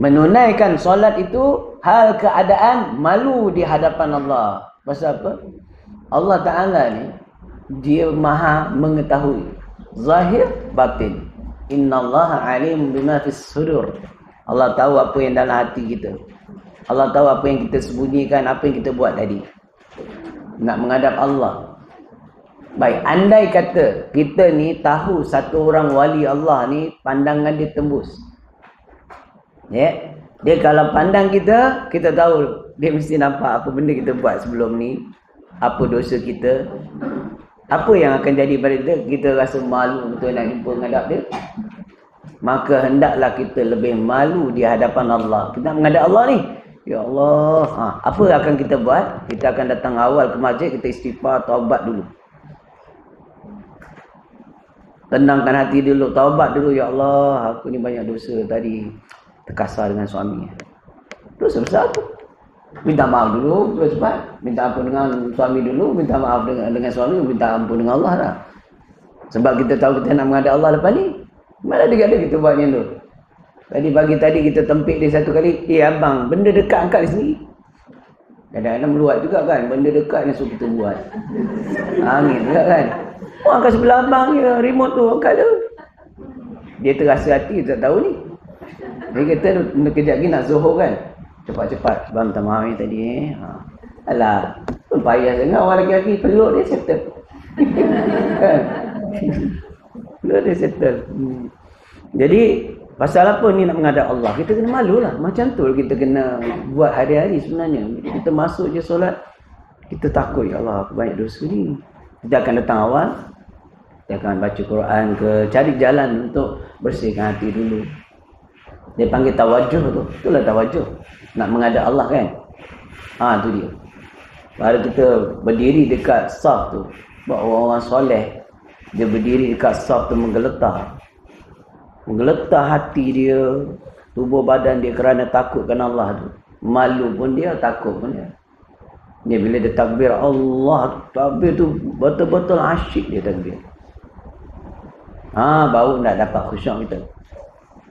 Menunaikan solat itu hal keadaan malu di hadapan Allah. Pasal apa? Allah Ta'ala ni, dia maha mengetahui zahir batin. Innallaha alim bima fis sudur. Allah tahu apa yang dalam hati kita. Allah tahu apa yang kita sembunyikan, apa yang kita buat tadi. Nak menghadap Allah. Baik, andai kata kita ni tahu satu orang wali Allah ni pandangan dia tembus. Dia kalau pandang kita, kita tahu dia mesti nampak apa benda kita buat sebelum ni, apa dosa kita. Apa yang akan jadi pada kita? Kita rasa malu betul nak jumpa menghadap dia. Maka hendaklah kita lebih malu di hadapan Allah. Kita nak menghadap Allah ni, ya Allah, apa akan kita buat? Kita akan datang awal ke masjid, kita istighfar, taubat dulu. Tenangkan hati dulu, taubat dulu. Ya Allah, aku ni banyak dosa tadi, terkasar dengan suami. Dosa besar tu. Minta maaf dulu, cepat. Minta ampun dengan suami dulu, minta maaf dengan suami, minta ampun dengan Allah dah. Sebab kita tahu kita nak menghadap Allah lepas ni. Mana ada kita buat macam tu. Tadi pagi tadi kita tempik dia satu kali. Abang, benda dekat angkat dia sendiri. Kadang-kadang meluat juga kan. Benda dekat yang suruh kita buat. Angin juga kan. Angkat sebelah abang je, remote tu angkat tu. Dia terasa hati, tak tahu ni. Dia kata kejap lagi nak zuhur kan. Cepat-cepat. Sebab minta maaf ni tadi. Alah, payah sangat orang lelaki peluk dia settle. Kan? Peluk dia settle. Jadi Pasal apa ni nak menghadap Allah? Kita kena malu lah. Macam tu kita kena buat hari-hari sebenarnya. Kita masuk je solat, kita takut, ya Allah, aku banyak dosa ni. Kita akan datang awal, kita akan baca Quran ke, cari jalan untuk bersihkan hati dulu. Dia panggil tawajuh tu. Itulah tawajuh. Nak menghadap Allah kan? Tu dia. Baru kita berdiri dekat saf tu. Buat orang-orang soleh, dia berdiri dekat saf tu menggeletar hati dia, tubuh badan dia kerana takutkan Allah tu. Malu pun dia, takut pun dia. Dia bila dia takbir Allah, takbir tu betul-betul asyik dia takbir. Baru nak dapat khusyuk kita.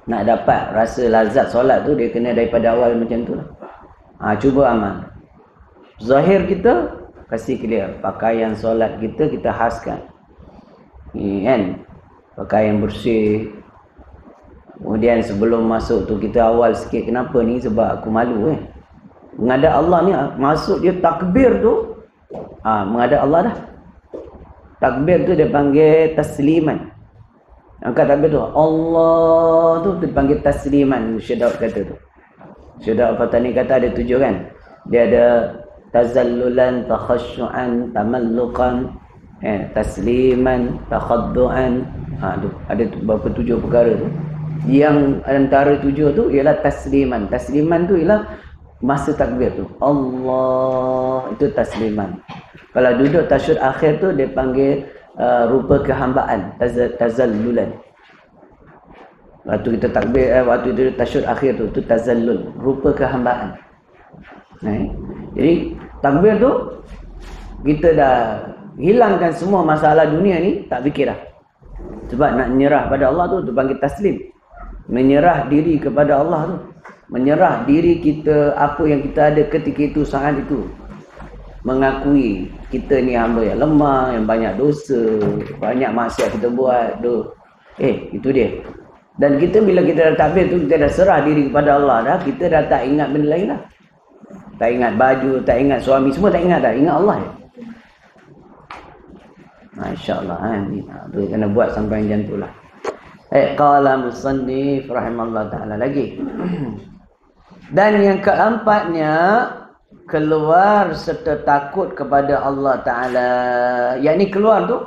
Nak dapat rasa lazat solat tu, dia kena daripada awal macam tu lah. Cuba amal. Zahir kita kasih clear. Pakaian solat kita khaskan. Kan? Pakaian bersih. Kemudian sebelum masuk tu kita awal sikit, kenapa ni? Sebab aku malu menghadap Allah ni, masuk dia takbir tu, menghadap Allah dah. Takbir tu dia panggil tasliman. Angkat takbir tu Allah tu dipanggil tasliman. Syedaq kata tu. Syedaq Fatani kata ada 7 kan. Dia ada tazallulan, takhasyu'an, tamalluqan, tasliman, takhaddu'an. Ada berapa 7 perkara tu. Yang antara 7 tu ialah tasliman. Tasliman tu ialah masa takbir tu. Allah, itu tasliman. Kalau duduk tasyahud akhir tu dia panggil rupa kehambaan, tazallulan. Waktu kita takbir, waktu itu tasyahud akhir tu tazallul, rupa kehambaan. Jadi takbir tu kita dah hilangkan semua masalah dunia ni, tak fikir dah. Sebab nak menyerah pada Allah tu panggil taslim. Menyerah diri kepada Allah tu, menyerah diri kita, apa yang kita ada ketika itu, saat itu. Mengakui kita ni hamba yang lemah, yang banyak dosa, banyak maksiat kita buat tu. Itu dia. Dan kita bila kita dah takbir tu, kita dah serah diri kepada Allah dah, kita dah tak ingat benda lain dah. Tak ingat baju, tak ingat suami, semua tak ingat dah. Ingat Allah je. Masya-Allah dia kena buat sampai macam tu lah. Qala musannif rahimahullah ta'ala lagi. Dan yang keempatnya, keluar serta takut kepada Allah Ta'ala. Yang ni keluar tu,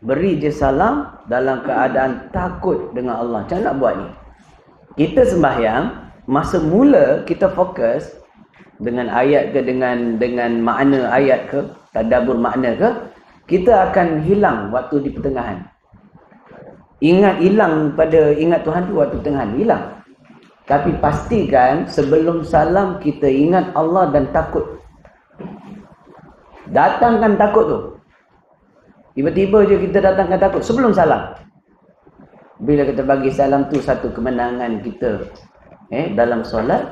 beri je salam dalam keadaan takut dengan Allah. Macam nak buat ni? Kita sembahyang, masa mula kita fokus dengan ayat ke, dengan makna ayat ke, tadabbur makna ke, kita akan hilang waktu di pertengahan. Ingat Tuhan tu waktu pertengahan, hilang. Tapi pastikan sebelum salam kita ingat Allah dan takut. Datangkan takut tu. Tiba-tiba je kita datangkan takut sebelum salam. Bila kita bagi salam tu satu kemenangan kita dalam solat.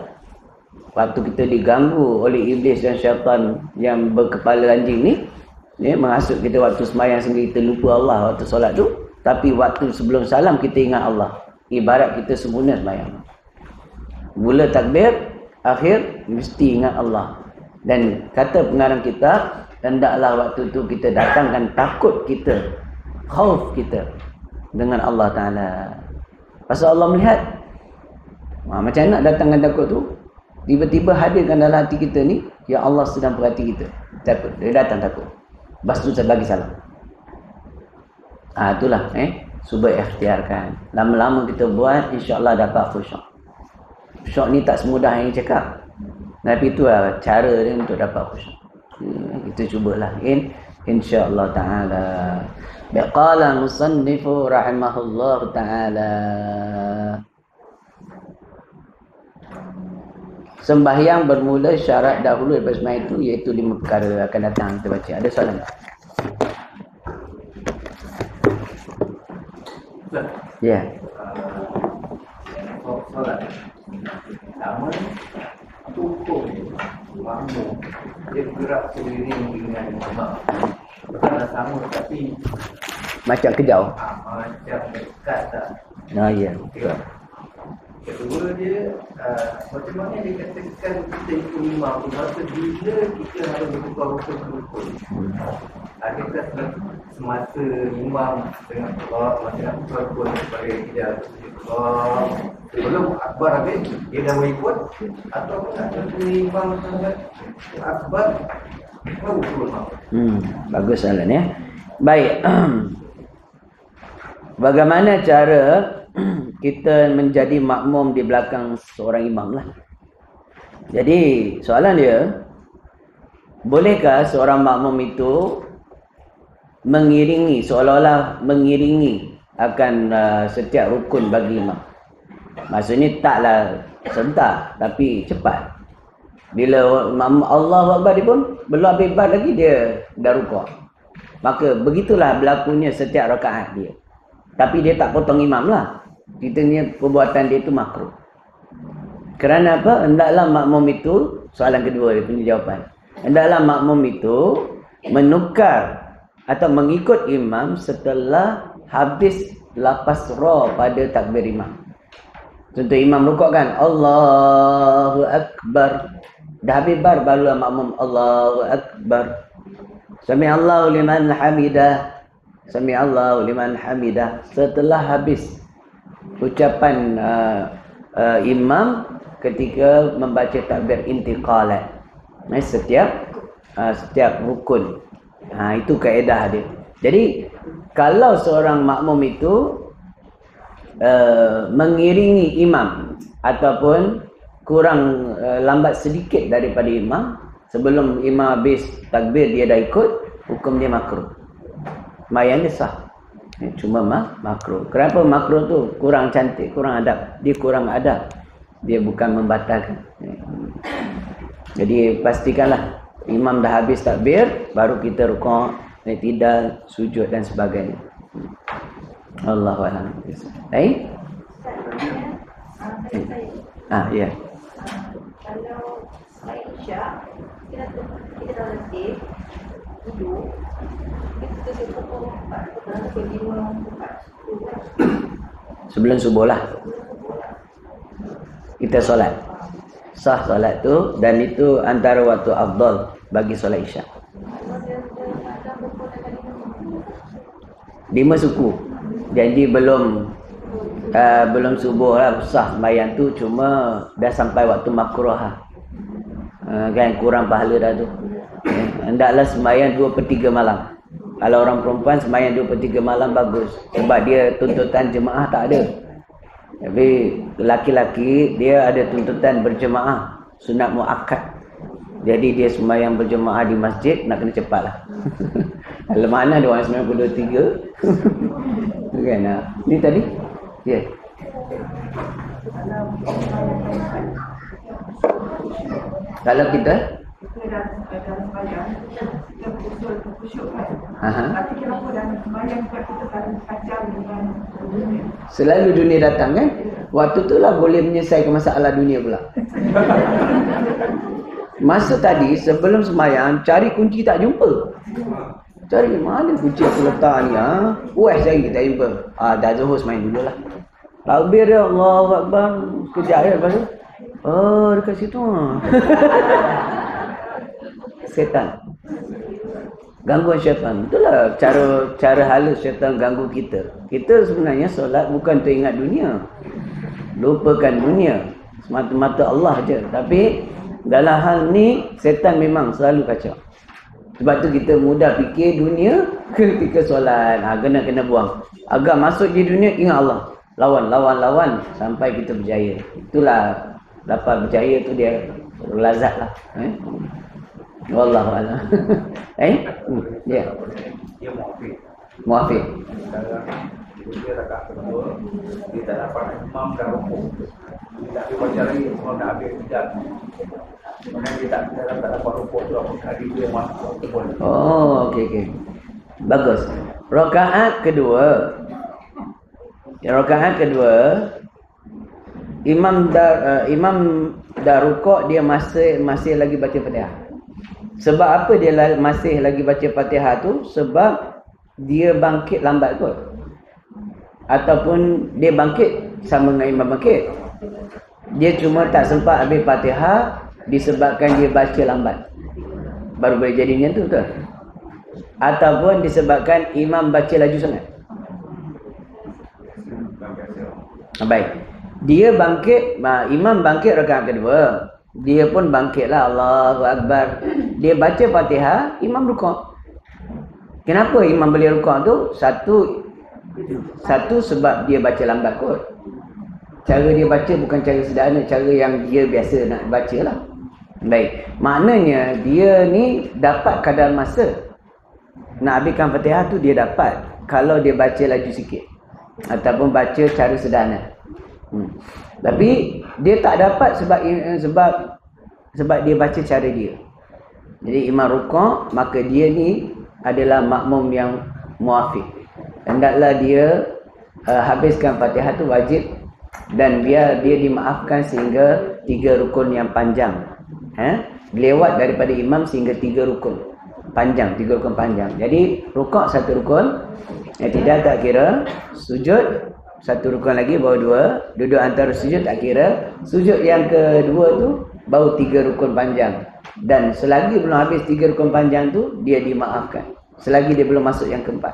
Waktu kita diganggu oleh iblis dan syaitan yang berkepala anjing ni, menghasut kita waktu sembahyang sendiri, kita lupa Allah waktu solat tu. Tapi waktu sebelum salam kita ingat Allah. Ibarat kita sempurna sembahyang. Mula takbir, akhir mesti ingat Allah. Dan kata pengarang kita, hendaklah waktu tu kita datangkan takut kita, khauf kita dengan Allah Ta'ala. Pasal Allah melihat. Macam nak datangkan takut tu, tiba-tiba hadirkan dalam hati kita ni, ya Allah sedang perhati kita. Takut, dia datang takut. Lepas tu saya bagi salam. Itulah cuba ikhtiarkan. Lama-lama kita buat, insya-Allah dapat khusyuk. Khusyuk ni tak semudah yang cakap. Tapi itulah cara dia untuk dapat khusyuk. Kita cubalah insya-Allah taala. Biqala musannifu rahimahullah taala. Sembahyang bermula syarat dahulu daripada sembahyang itu, iaitu 5 perkara akan datang kita baca. Ada soalan tak? Ya. Solat pertama tutup makmum, dia gerak seiring dengan imam. Bukanlah sama tapi macam kejauh. Macam dekat tak? Ya. Kedua dia, macam mana dikatakan kita ikut imam tu, masa bila kita harus bertukar rukun-rukun. Adakah semasa imam dengan Allah, masa nak tukar rukun kepada kita sebelum akbar habis, dia dah berikut, ataupun ada imam sangat akbar, baru turun imam. Bagus soalan ya. Baik. Bagaimana cara kita menjadi makmum di belakang seorang imam lah. Jadi soalan dia, bolehkah seorang makmum itu mengiringi, seolah-olah mengiringi akan setiap rukun bagi imam? Maksudnya taklah sebentar, tapi cepat. Bila Allahu Akbar dia pun belum habis bar lagi dia dah rukuk. Maka begitulah berlakunya setiap rakaat dia. Tapi dia tak potong imam lah. Kitanya perbuatan dia itu makruh. Kerana apa? Hendaklah makmum itu, soalan kedua dia punya jawapan. Hendaklah makmum itu menukar atau mengikut imam setelah habis lapas ra pada takbir imam. Contoh imam rukuk kan, Allahu Akbar. Dah habis bar barulah makmum Allahu Akbar. Sami'allahu liman hamidah. Sami'allahu liman hamidah. Setelah habis ucapan imam ketika membaca takbir intiqalat. Setiap rukun. Itu kaedah dia. Jadi kalau seorang makmum itu mengiringi imam ataupun kurang lambat sedikit daripada imam, sebelum imam habis takbir dia dah ikut, hukum dia makruh. Sembahyang dia sah. Cuma makruh. Kenapa makruh tu? Kurang cantik, kurang adab. Dia kurang adab. Dia bukan membatalkan. Jadi pastikanlah imam dah habis takbir, baru kita rukuk, i'tidal, sujud dan sebagainya. Allahu a'lam. Baik? Ya. Kalau selain Isyak, kita dah letih, duduk, kita pukul 4, pukul 5, 4, 10. Sebelum subuh lah kita solat. Sah solat tu, dan itu antara waktu afdal bagi solat Isyak. 5 suku. Jadi belum subuh lah sah sembahyang tu, cuma dah sampai waktu makruh lah. Kan kurang pahala dah tu. Hendaklah sembahyang 2/3 malam. Kalau orang perempuan sembahyang 2/3 malam bagus, sebab dia tuntutan jemaah tak ada. Tapi lelaki-lelaki dia ada tuntutan berjemaah, sunat muakkad. Jadi dia sembahyang berjemaah di masjid, nak kena cepat lah. Kalau mana ada orang sembahyang pukul 23 kan? Ni tadi? Ya. Yeah. Kalau kita selalu dunia datang kan? Waktu tu lah boleh menyelesaikan masalah dunia pula. Masa tadi sebelum sembahyang cari kunci tak jumpa. Cari mana kunci aku letak ni cari tak jumpa. Dah zuhur sembahyang dulu lah. Takbir dia Allahu Akbar, sekejap je lepas tu. Dekat situ Setan. Gangguan syaitan. Itulah cara halus syaitan ganggu kita. Kita sebenarnya solat bukan untuk ingat dunia. Lupakan dunia. Semata-mata Allah je. Tapi dalam hal ni setan memang selalu kacau. Sebab tu kita mudah fikir dunia ketika solat. Kena buang. Agar masuk di dunia ingat Allah. Lawan sampai kita berjaya. Itulah dapat berjaya tu dia lazat lah. Wallahu a'lam. Ya. Dia Muafiq. Dia rakaat kedua, dia tak dapat imam dah rukuk. Dia tak boleh baca lagi, imam dah habis tidak. Kemudian dia tak dapat rukuk tu, apa kali dia masuk ke pun. Okey. Bagus. Rakaat kedua, imam dah rukuk, dia masih lagi baca Fatihah. Sebab apa dia masih lagi baca Fatihah tu? Sebab dia bangkit lambat kot. Ataupun dia bangkit sama dengan imam bangkit. Dia cuma tak sempat habis Fatihah disebabkan dia baca lambat. Baru boleh jadinya tu betul? Ataupun disebabkan imam baca laju sangat. Baik. Dia bangkit, imam bangkit rakaat kedua. Dia pun bangkitlah, Allahu Akbar. Dia baca Fatihah, imam rukuk. Kenapa imam boleh rukuk tu? Satu sebab dia baca lambat kot. Cara dia baca bukan cara sederhana, cara yang dia biasa nak baca lah. Baik. Maknanya dia ni dapat kadar masa. Nak habiskan Fatihah tu dia dapat kalau dia baca laju sikit ataupun baca cara sederhana. Tapi dia tak dapat sebab dia baca cara dia. Jadi imam rukuk, maka dia ni adalah makmum yang muafiq. Hendaklah dia habiskan Fatihah tu wajib, dan dia dimaafkan sehingga 3 rukun yang panjang. Lewat daripada imam sehingga 3 rukun panjang, 3 rukun panjang. Jadi rukuk 1 rukun, yang tidak tak kira, sujud 1 rukun lagi baru 2, duduk antara sujud tak kira, sujud yang kedua tu baru 3 rukun panjang. Dan selagi belum habis 3 rukun panjang tu, dia dimaafkan selagi dia belum masuk yang keempat.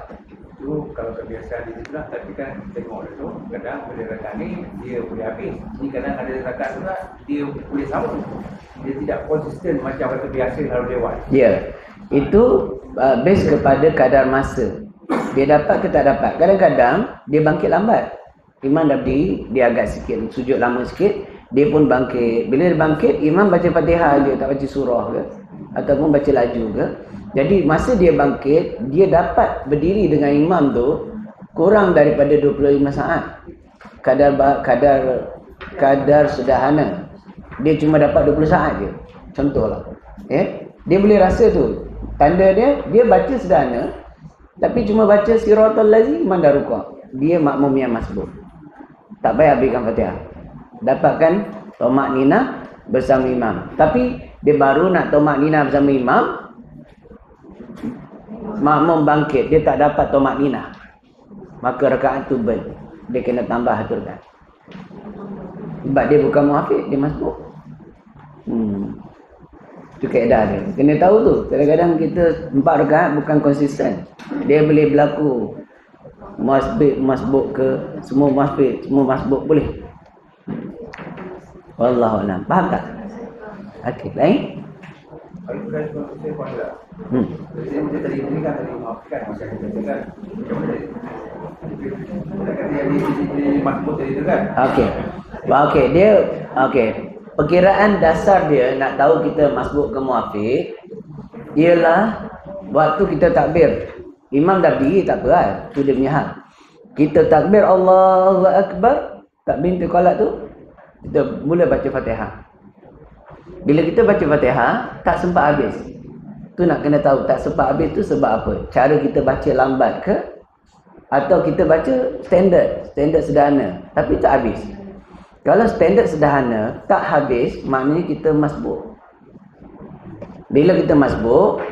Itu kalau kebiasaan di situ lah. Tapi kan tengok dulu, kadang boleh rakaat ni dia boleh habis, ni kadang ada rakaat tu lah dia boleh sambung. Dia tidak konsisten macam kata biasa kalau lewat. Ya, itu base kepada kadar masa. Dia dapat ke tak dapat. Kadang-kadang dia bangkit lambat. Imam dah berdiri, dia agak sikit sujud lama sikit, dia pun bangkit. Bila dia bangkit, imam baca Fatihah je, tak baca surah ke, ataupun baca laju ke. Jadi masa dia bangkit, dia dapat berdiri dengan imam tu kurang daripada 25 saat. Kadar sederhana. Dia cuma dapat 20 saat je. Contohlah. Dia boleh rasa tu. Tanda dia baca sederhana, tapi cuma baca siratal lazim, imam dah rukuk. Dia makmum yang masbuk. Tak payah habiskan Fatihah. Dapatkan tomak nina bersama imam. Tapi dia baru nak tomak nina bersama imam, makmum bangkit, dia tak dapat tomak nina, maka rakaat tu bel. Dia kena tambah aturkan. Sebab dia bukan muafiq, dia masbuk. Itu kaedah dia. Kena tahu tu. Kadang-kadang kita 4 rakaat bukan konsisten. Dia boleh berlaku masbuk ke, semua masbuk boleh. Wallahu a'lam. Faham tak? Okey, baik. Kalau bukan saya pun ada. Jadi dia tadi ini kan tadi maafkan macam kita cakap. Kan dia di masbuk tadi tu kan. Okey, dia perkiraan dasar dia nak tahu kita masbuk ke muafiq ialah waktu kita takbir. Imam dah berdiri tak apa lah. Itu dia punya hal. Kita takbir Allahu Akbar, takbir intiqalat tu, kita mula baca Fatihah. Bila kita baca Fatihah, tak sempat habis. Tu nak kena tahu, tak sempat habis tu sebab apa? Cara kita baca lambat ke? Atau kita baca standard sederhana, tapi tak habis. Kalau standard sederhana, tak habis, maknanya kita masbuk. Bila kita masbuk,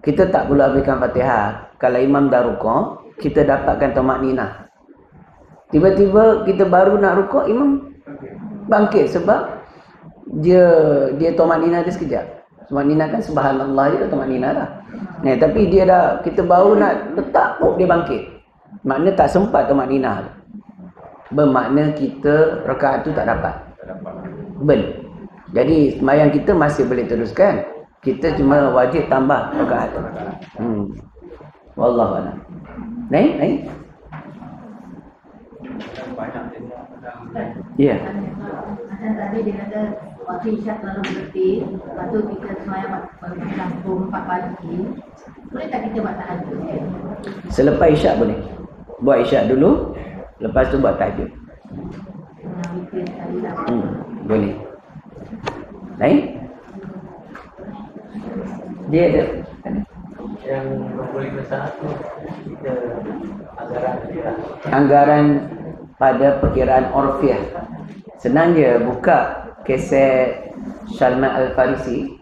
kita tak perlu habiskan Fatihah. Kalau imam dah rukuk, kita dapatkan tomak ninah. Tiba-tiba kita baru nak rukuk, imam bangkit sebab dia tomak ninah dia sekejap. Tomak ninah kan subhanallah je tomak ninah dah. Tapi kita baru nak letak, dia bangkit. Makna tak sempat tomak ninah. Bermakna kita rakaat tu tak dapat. Jadi sembahyang kita masih boleh teruskan. Kita cuma wajib tambah rakaat. Wallahu a'lam. Naik. Banyak tengok kadang. Ya. Macam tadi dia kata waktu isyak terlalu berhenti, lepas tu kita semayang macam pukul 4 pagi. Boleh tak kita buat tahajud? Selepas isyak boleh. Buat isyak dulu, lepas tu buat tahajud. Boleh. Naik. Dia ada Yang 25 saat tu kita anggaran pada perkiraan orfiah. Senang je, buka keset Salman Al-Farisi,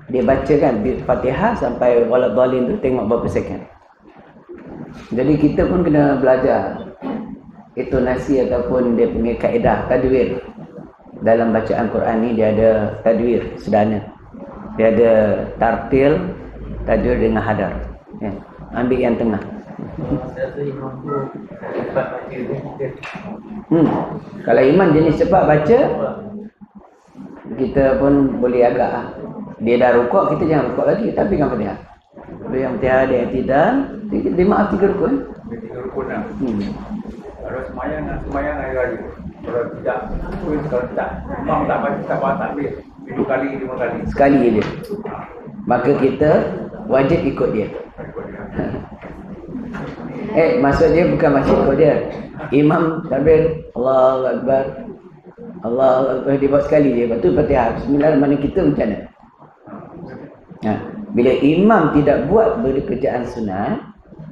dia bacakan Fatihah sampai waladhdallin tu, tengok berapa second. Jadi kita pun kena belajar intonasi ataupun dia punya kaedah tajwid. dalam bacaan Quran ni dia ada tadwir sederhana. Dia ada tartil, tadwir dengan hadar. Ya. Ambil yang tengah. Kalau imam jenis cepat baca, kita pun boleh agak. Dia dah rukuk, kita jangan rukuk lagi. Tapi kan Fatihah. Yang Fatihah ada i'tidal, dia maaf 3 rukun. 3 rukun lah. Kalau semayang hari raya. Kalau tidak, kalau tidak, imam tak baca tak faham takbir 7 kali, 5 kali. Sekali je. Maka kita wajib ikut dia. Maksudnya bukan wajib ikut dia. Imam takbir, Allahu Akbar. Allahu Akbar, dia buat sekali je. Lepas tu Fatihah. Bismillahirrahmanirrahim, kita macam mana? Bila imam tidak buat kerjaan sunat,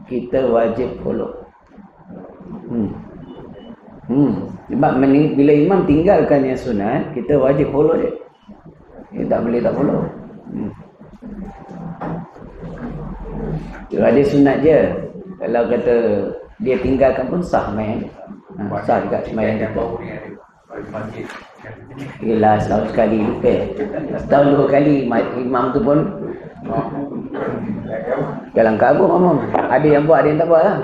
kita wajib follow. Sebab bila imam tinggalkan yang sunat, kita wajib follow dia. Dia tak boleh tak follow. Ada sunat je. Kalau kata dia tinggalkan pun sah main. Sah juga main kita. Yelah, setahun sekali lupa. Setahun 2 kali imam tu pun jalan kabur mamam. Ada yang buat, ada yang tak buat lah.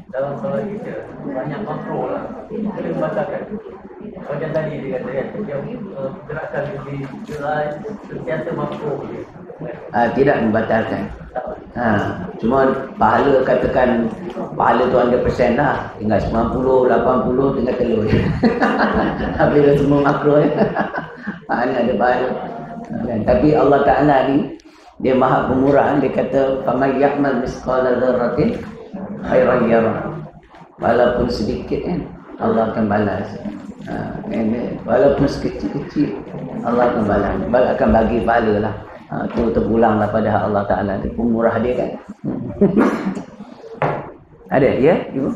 Dalam solat kita banyak makro lah. Boleh membatalkan. Macam tadi dia kata kan, yang gerakan lebih jelas, sentiasa makro dia. Tidak membatalkan. Cuma pahala, katakan pahala tu 100% lah. Tinggal 90, 80, tinggal telur. Habis dah semua makro ni. Ni ada pahala. Tapi Allah Ta'ala ni, dia maha pemurah. Dia kata, faman ya'mal misqala dzarratin khairan yarah. Walaupun sedikit kan, Allah akan balas. Walaupun sekecil-kecil, Allah akan balas. Akan bagi pahala lah. Itu terpulanglah pada Allah Ta'ala. Dia pemurah dia kan. Ada ya Ibu?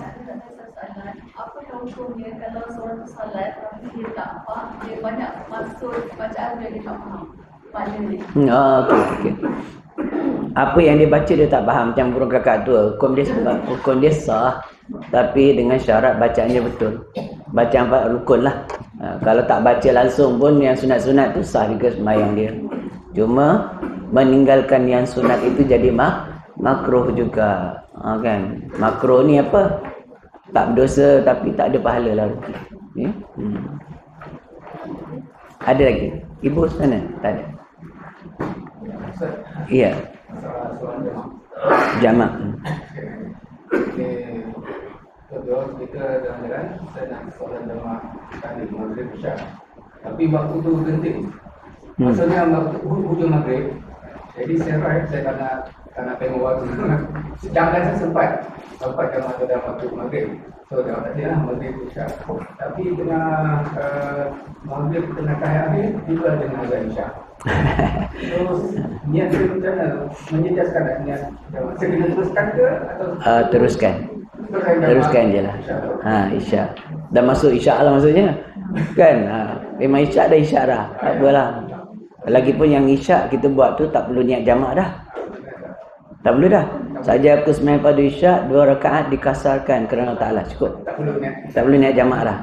Apa yang hukumnya kalau seorang salat tapi dia tak faham, dia banyak masuk bacaan dia tak faham. Okey. Apa yang dia baca dia tak faham, macam burung kakak tu, hukum dia sah, tapi dengan syarat bacaannya betul. Bacaan rukun lah. Kalau tak baca langsung pun yang sunat-sunat tu sah juga sembahyang dia. Cuma meninggalkan yang sunat itu jadi makruh juga. Kan? Makruh ni apa? Tak berdosa tapi tak ada pahala lah. Ya? Ada lagi? Ibu sana? Tak ada. Iya. Jamak. Contoh kita jalan-jalan, saya nak solat jamaah tadi maghrib isyak. Tapi waktu tu genting. Maksudnya hujung maghrib. Jadi saya tak nak tengok waktu. Sejam dah saya sempat jamaah tu dalam waktu maghrib. So dah tadi lah maghrib isyak. Tapi tengah maghrib tengah akhir tiba dengan azan isyak. So niat saya macam mana? Menyejaskan tak niat jamaah? Saya kena teruskan ke atau teruskan je lah. Isyak. Dah masuk isyak lah maksudnya. Kan? Memang isyak dah isyak dah. Tak apalah. Lagipun yang isyak kita buat tu tak perlu niat jamak dah. Tak perlu dah. Saja aku sembahyang pada isyak 2 rakaat dikasarkan kerana Ta'ala. Cukup. Tak perlu niat jamak dah.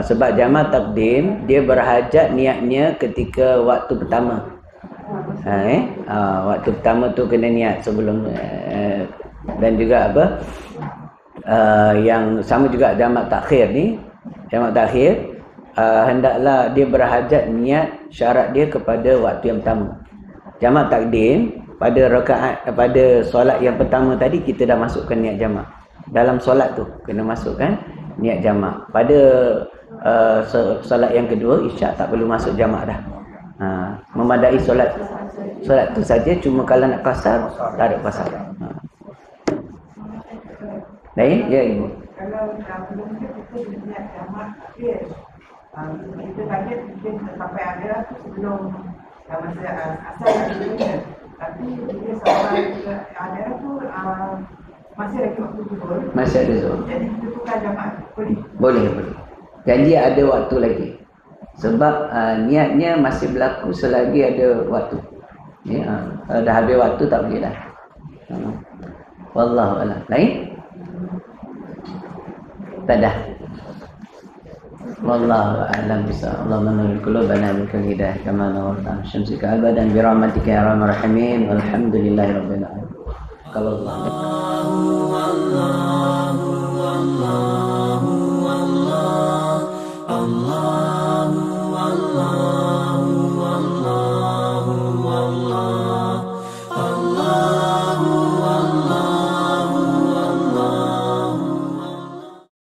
Sebab jamak takdim dia berhajat niatnya ketika waktu pertama. Waktu pertama tu kena niat sebelum dan juga apa? Yang sama juga jamak takhir ni. Jamak takhir hendaklah dia berhajat niat syarat dia kepada waktu yang pertama. Jamak takdim pada pada solat yang pertama tadi kita dah masukkan niat jamak. Dalam solat tu kena masukkan niat jamak. Pada solat yang kedua isyak tak perlu masuk jamak dah. Memadai solat tu saja, cuma kalau nak qasar tak ada qasar. Baik, ya Ibu. Kalau belum kita niat jamak dia kita target mungkin sampai ada sebelum masa asal ada. Tapi dia sampai ada tu masih lagi waktu zuhur. Masih ada zuhur. Jadi kita tukar jamak boleh. Boleh. Janji ada waktu lagi. Sebab niatnya masih berlaku selagi ada waktu. Ya, kalau dah habis waktu tak boleh dah. Wallahu a'lam. Lain? Tadah. Wallahu a'lam bishawab. Allahumma nawwir qulubana bil hidayah kama nawwarta syamsika abadan bi rahmatika ya arhamar rahimin. Walhamdulillahirabbil alamin. Kalau Allah